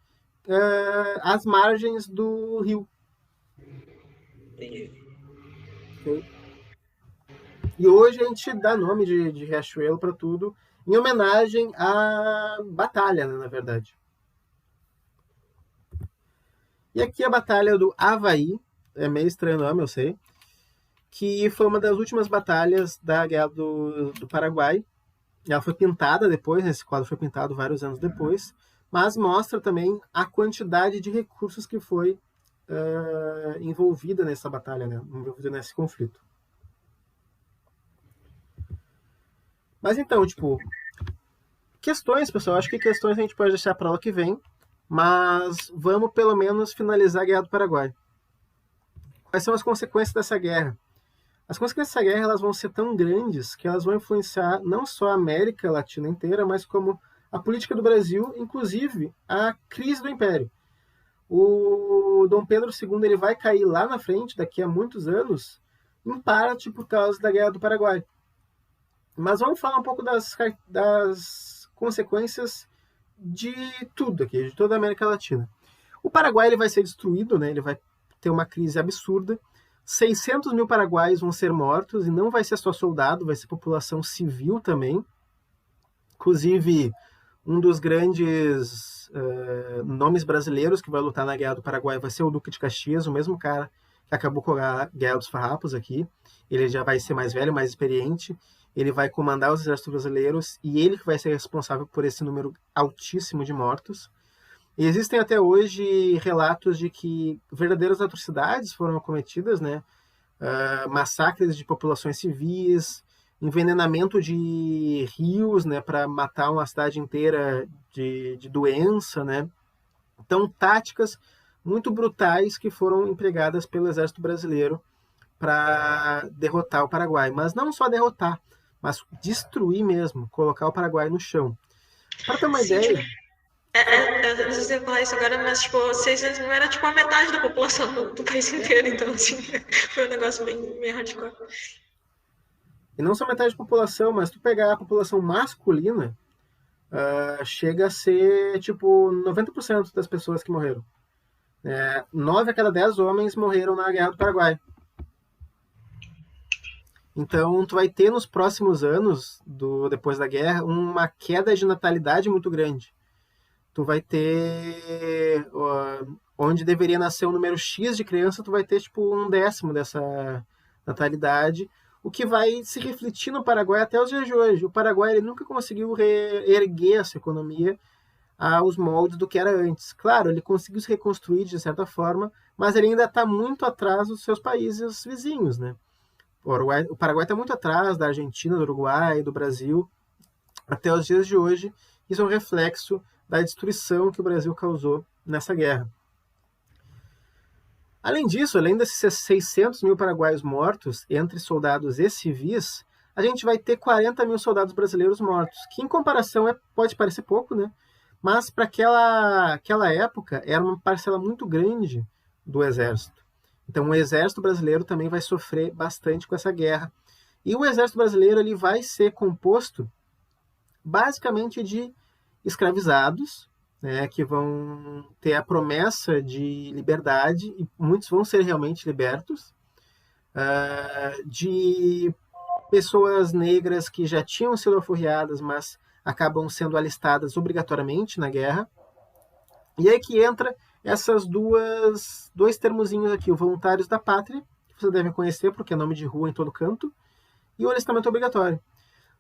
Speaker 1: às margens do rio.
Speaker 2: Entendi.
Speaker 1: Okay? E hoje a gente dá nome de Riachuelo para tudo, em homenagem à batalha, né, na verdade. E aqui a Batalha do Avaí, é meio estranho o nome, eu sei, que foi uma das últimas batalhas da Guerra do Paraguai. Ela foi pintada depois, esse quadro foi pintado vários anos depois, mas mostra também a quantidade de recursos que foi envolvida nessa batalha, né? Envolvida nesse conflito. Mas então, questões, pessoal, acho que questões a gente pode deixar para aula que vem, mas vamos pelo menos finalizar a Guerra do Paraguai. Quais são as consequências dessa guerra? As consequências dessa guerra elas vão ser tão grandes que elas vão influenciar não só a América Latina inteira, mas como a política do Brasil, inclusive a crise do Império. O Dom Pedro II ele vai cair lá na frente, daqui a muitos anos, em parte por causa da Guerra do Paraguai. Mas vamos falar um pouco das consequências de tudo aqui, de toda a América Latina. O Paraguai ele vai ser destruído, né? Ele vai ter uma crise absurda, 600 mil paraguaios vão ser mortos, e não vai ser só soldado, vai ser população civil também. Inclusive, um dos grandes nomes brasileiros que vai lutar na Guerra do Paraguai vai ser o Duque de Caxias, o mesmo cara que acabou com a Guerra dos Farrapos aqui. Ele já vai ser mais velho, mais experiente. Ele vai comandar os exércitos brasileiros e ele que vai ser responsável por esse número altíssimo de mortos. E existem até hoje relatos de que verdadeiras atrocidades foram cometidas, né? Massacres de populações civis, envenenamento de rios, né, para matar uma cidade inteira de doença, né? Então, táticas muito brutais que foram empregadas pelo exército brasileiro para derrotar o Paraguai. Mas não só derrotar, mas destruir mesmo, colocar o Paraguai no chão. Para ter uma ideia...
Speaker 3: Eu não sei falar isso agora, mas, tipo, 600 mil era, tipo, a metade da população do país inteiro, então, assim, foi um negócio bem hardcore.
Speaker 1: E não só metade da população, mas tu pegar a população masculina, chega a ser, tipo, 90% das pessoas que morreram. 9 a cada 10 homens morreram na Guerra do Paraguai. Então, tu vai ter nos próximos anos, depois da guerra, uma queda de natalidade muito grande. Tu vai ter, onde deveria nascer um número X de criança, tu vai ter tipo 1/10 dessa natalidade, o que vai se refletir no Paraguai até os dias de hoje. O Paraguai ele nunca conseguiu reerguer essa economia aos moldes do que era antes. Claro, ele conseguiu se reconstruir de certa forma, mas ele ainda está muito atrás dos seus países vizinhos, né? O Paraguai está muito atrás da Argentina, do Uruguai, do Brasil, até os dias de hoje. Isso é um reflexo da destruição que o Brasil causou nessa guerra. Além disso, além desses 600 mil paraguaios mortos, entre soldados e civis, a gente vai ter 40 mil soldados brasileiros mortos, que em comparação pode parecer pouco, né? Mas para aquela época era uma parcela muito grande do exército. Então o exército brasileiro também vai sofrer bastante com essa guerra. E o exército brasileiro ele vai ser composto basicamente de escravizados, né, que vão ter a promessa de liberdade, e muitos vão ser realmente libertos, de pessoas negras que já tinham sido alforriadas, mas acabam sendo alistadas obrigatoriamente na guerra. E aí que entra essas dois termozinhos aqui, o Voluntários da Pátria, que vocês devem conhecer porque é nome de rua em todo canto, e o alistamento obrigatório.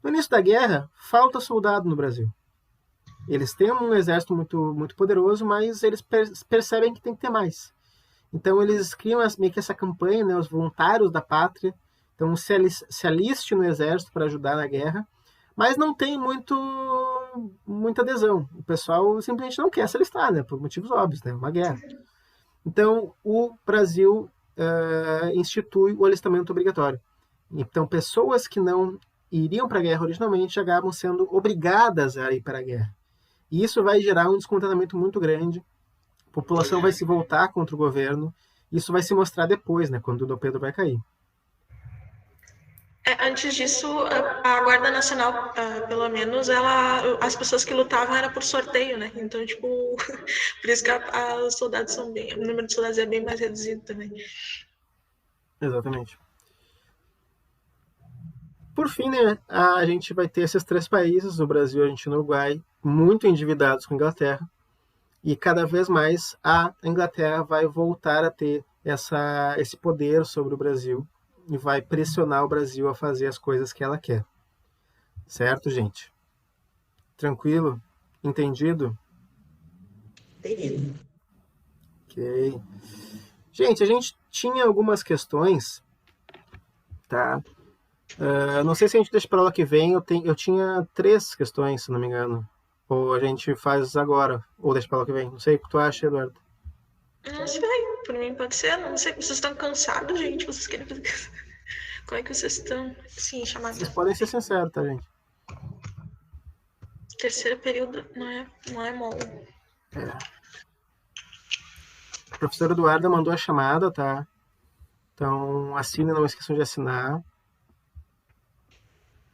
Speaker 1: No início da guerra, falta soldado no Brasil. Eles têm um exército muito, muito poderoso, mas eles percebem que tem que ter mais. Então eles criam meio que essa campanha, né, os Voluntários da Pátria. Então se aliste no exército para ajudar na guerra, mas não tem muita adesão. O pessoal simplesmente não quer se alistar, né, por motivos óbvios, né, uma guerra. Então o Brasil institui o alistamento obrigatório. Então pessoas que não iriam para a guerra originalmente acabam sendo obrigadas a ir para a guerra. E isso vai gerar um descontentamento muito grande. A população vai se voltar contra o governo. Isso vai se mostrar depois, né, quando o Dom Pedro vai cair.
Speaker 3: Antes disso, a Guarda Nacional, pelo menos, as pessoas que lutavam era por sorteio, né? Então, tipo, por isso que os soldados o número de soldados é bem mais reduzido também.
Speaker 1: Exatamente. Por fim, né, a gente vai ter esses 3 países, o Brasil, a Argentina e o Uruguai, muito endividados com a Inglaterra, e cada vez mais a Inglaterra vai voltar a ter esse poder sobre o Brasil e vai pressionar o Brasil a fazer as coisas que ela quer. Certo, gente? Tranquilo? Entendido?
Speaker 2: Entendido.
Speaker 1: Ok. Gente, a gente tinha algumas questões, tá? Não sei se a gente deixa para lá que vem. Eu tinha 3 questões, se não me engano. Ou a gente faz agora, ou deixa para lá que vem. Não sei o que tu acha, Eduardo.
Speaker 3: Não sei, por mim pode ser. Não sei, vocês estão cansados, gente? Vocês querem fazer... Como é que vocês estão? Sim, chamados.
Speaker 1: Vocês podem ser sinceros, tá, gente?
Speaker 3: Terceiro período não é mole.
Speaker 1: O professor Eduardo mandou a chamada, tá? Então, assinem, não esqueçam de assinar.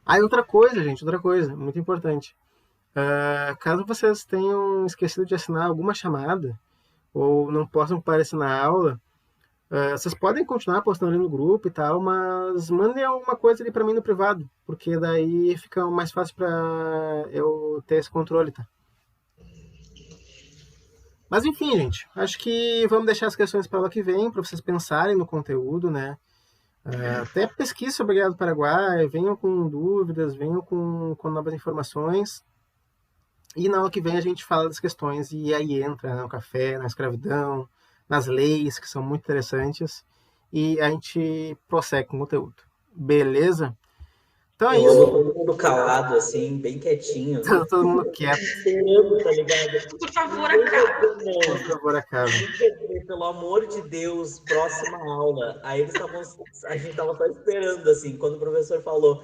Speaker 1: E outra coisa, gente, muito importante. Caso vocês tenham esquecido de assinar alguma chamada, ou não possam comparecer na aula, Vocês podem continuar postando ali no grupo e tal, mas mandem alguma coisa ali pra mim no privado, porque daí fica mais fácil pra eu ter esse controle, tá? Mas enfim, gente, acho que vamos deixar as questões para aula que vem, para vocês pensarem no conteúdo, né? Até pesquise sobre a Guerra do Paraguai, venham com dúvidas, venham com novas informações. E na aula que vem a gente fala das questões e aí entra no café, na escravidão, nas leis, que são muito interessantes, e a gente prossegue com o conteúdo. Beleza? Então é
Speaker 2: Eu
Speaker 1: isso.
Speaker 2: amo todo mundo calado, assim, bem quietinho.
Speaker 1: Todo mundo quieto.
Speaker 2: Esperando, tá ligado?
Speaker 3: Por favor, acaba.
Speaker 1: Por favor, acabe.
Speaker 2: Pelo amor de Deus, próxima aula. Aí a gente tava só esperando, assim, quando o professor falou,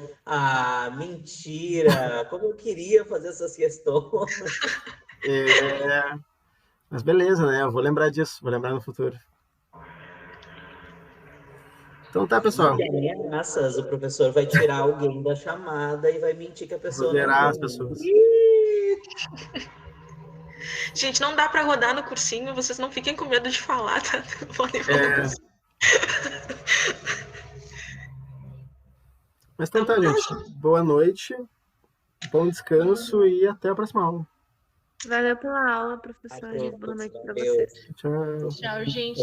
Speaker 2: mentira, como eu queria fazer essas questões.
Speaker 1: Mas beleza, né? Eu vou lembrar disso, vou lembrar no futuro. Então tá, pessoal.
Speaker 2: E ameaças, o professor vai tirar alguém da chamada e vai mentir que a pessoa
Speaker 1: Vou zerar
Speaker 2: não
Speaker 1: as pessoas.
Speaker 3: Gente, não dá pra rodar no cursinho, vocês não fiquem com medo de falar, tá? Podem falar.
Speaker 1: Mas então tá, gente. Boa noite, bom descanso e até a próxima aula.
Speaker 4: Valeu pela aula, professores. Boa noite pra
Speaker 2: Valeu.
Speaker 4: vocês.
Speaker 1: Tchau.
Speaker 7: Tchau, gente.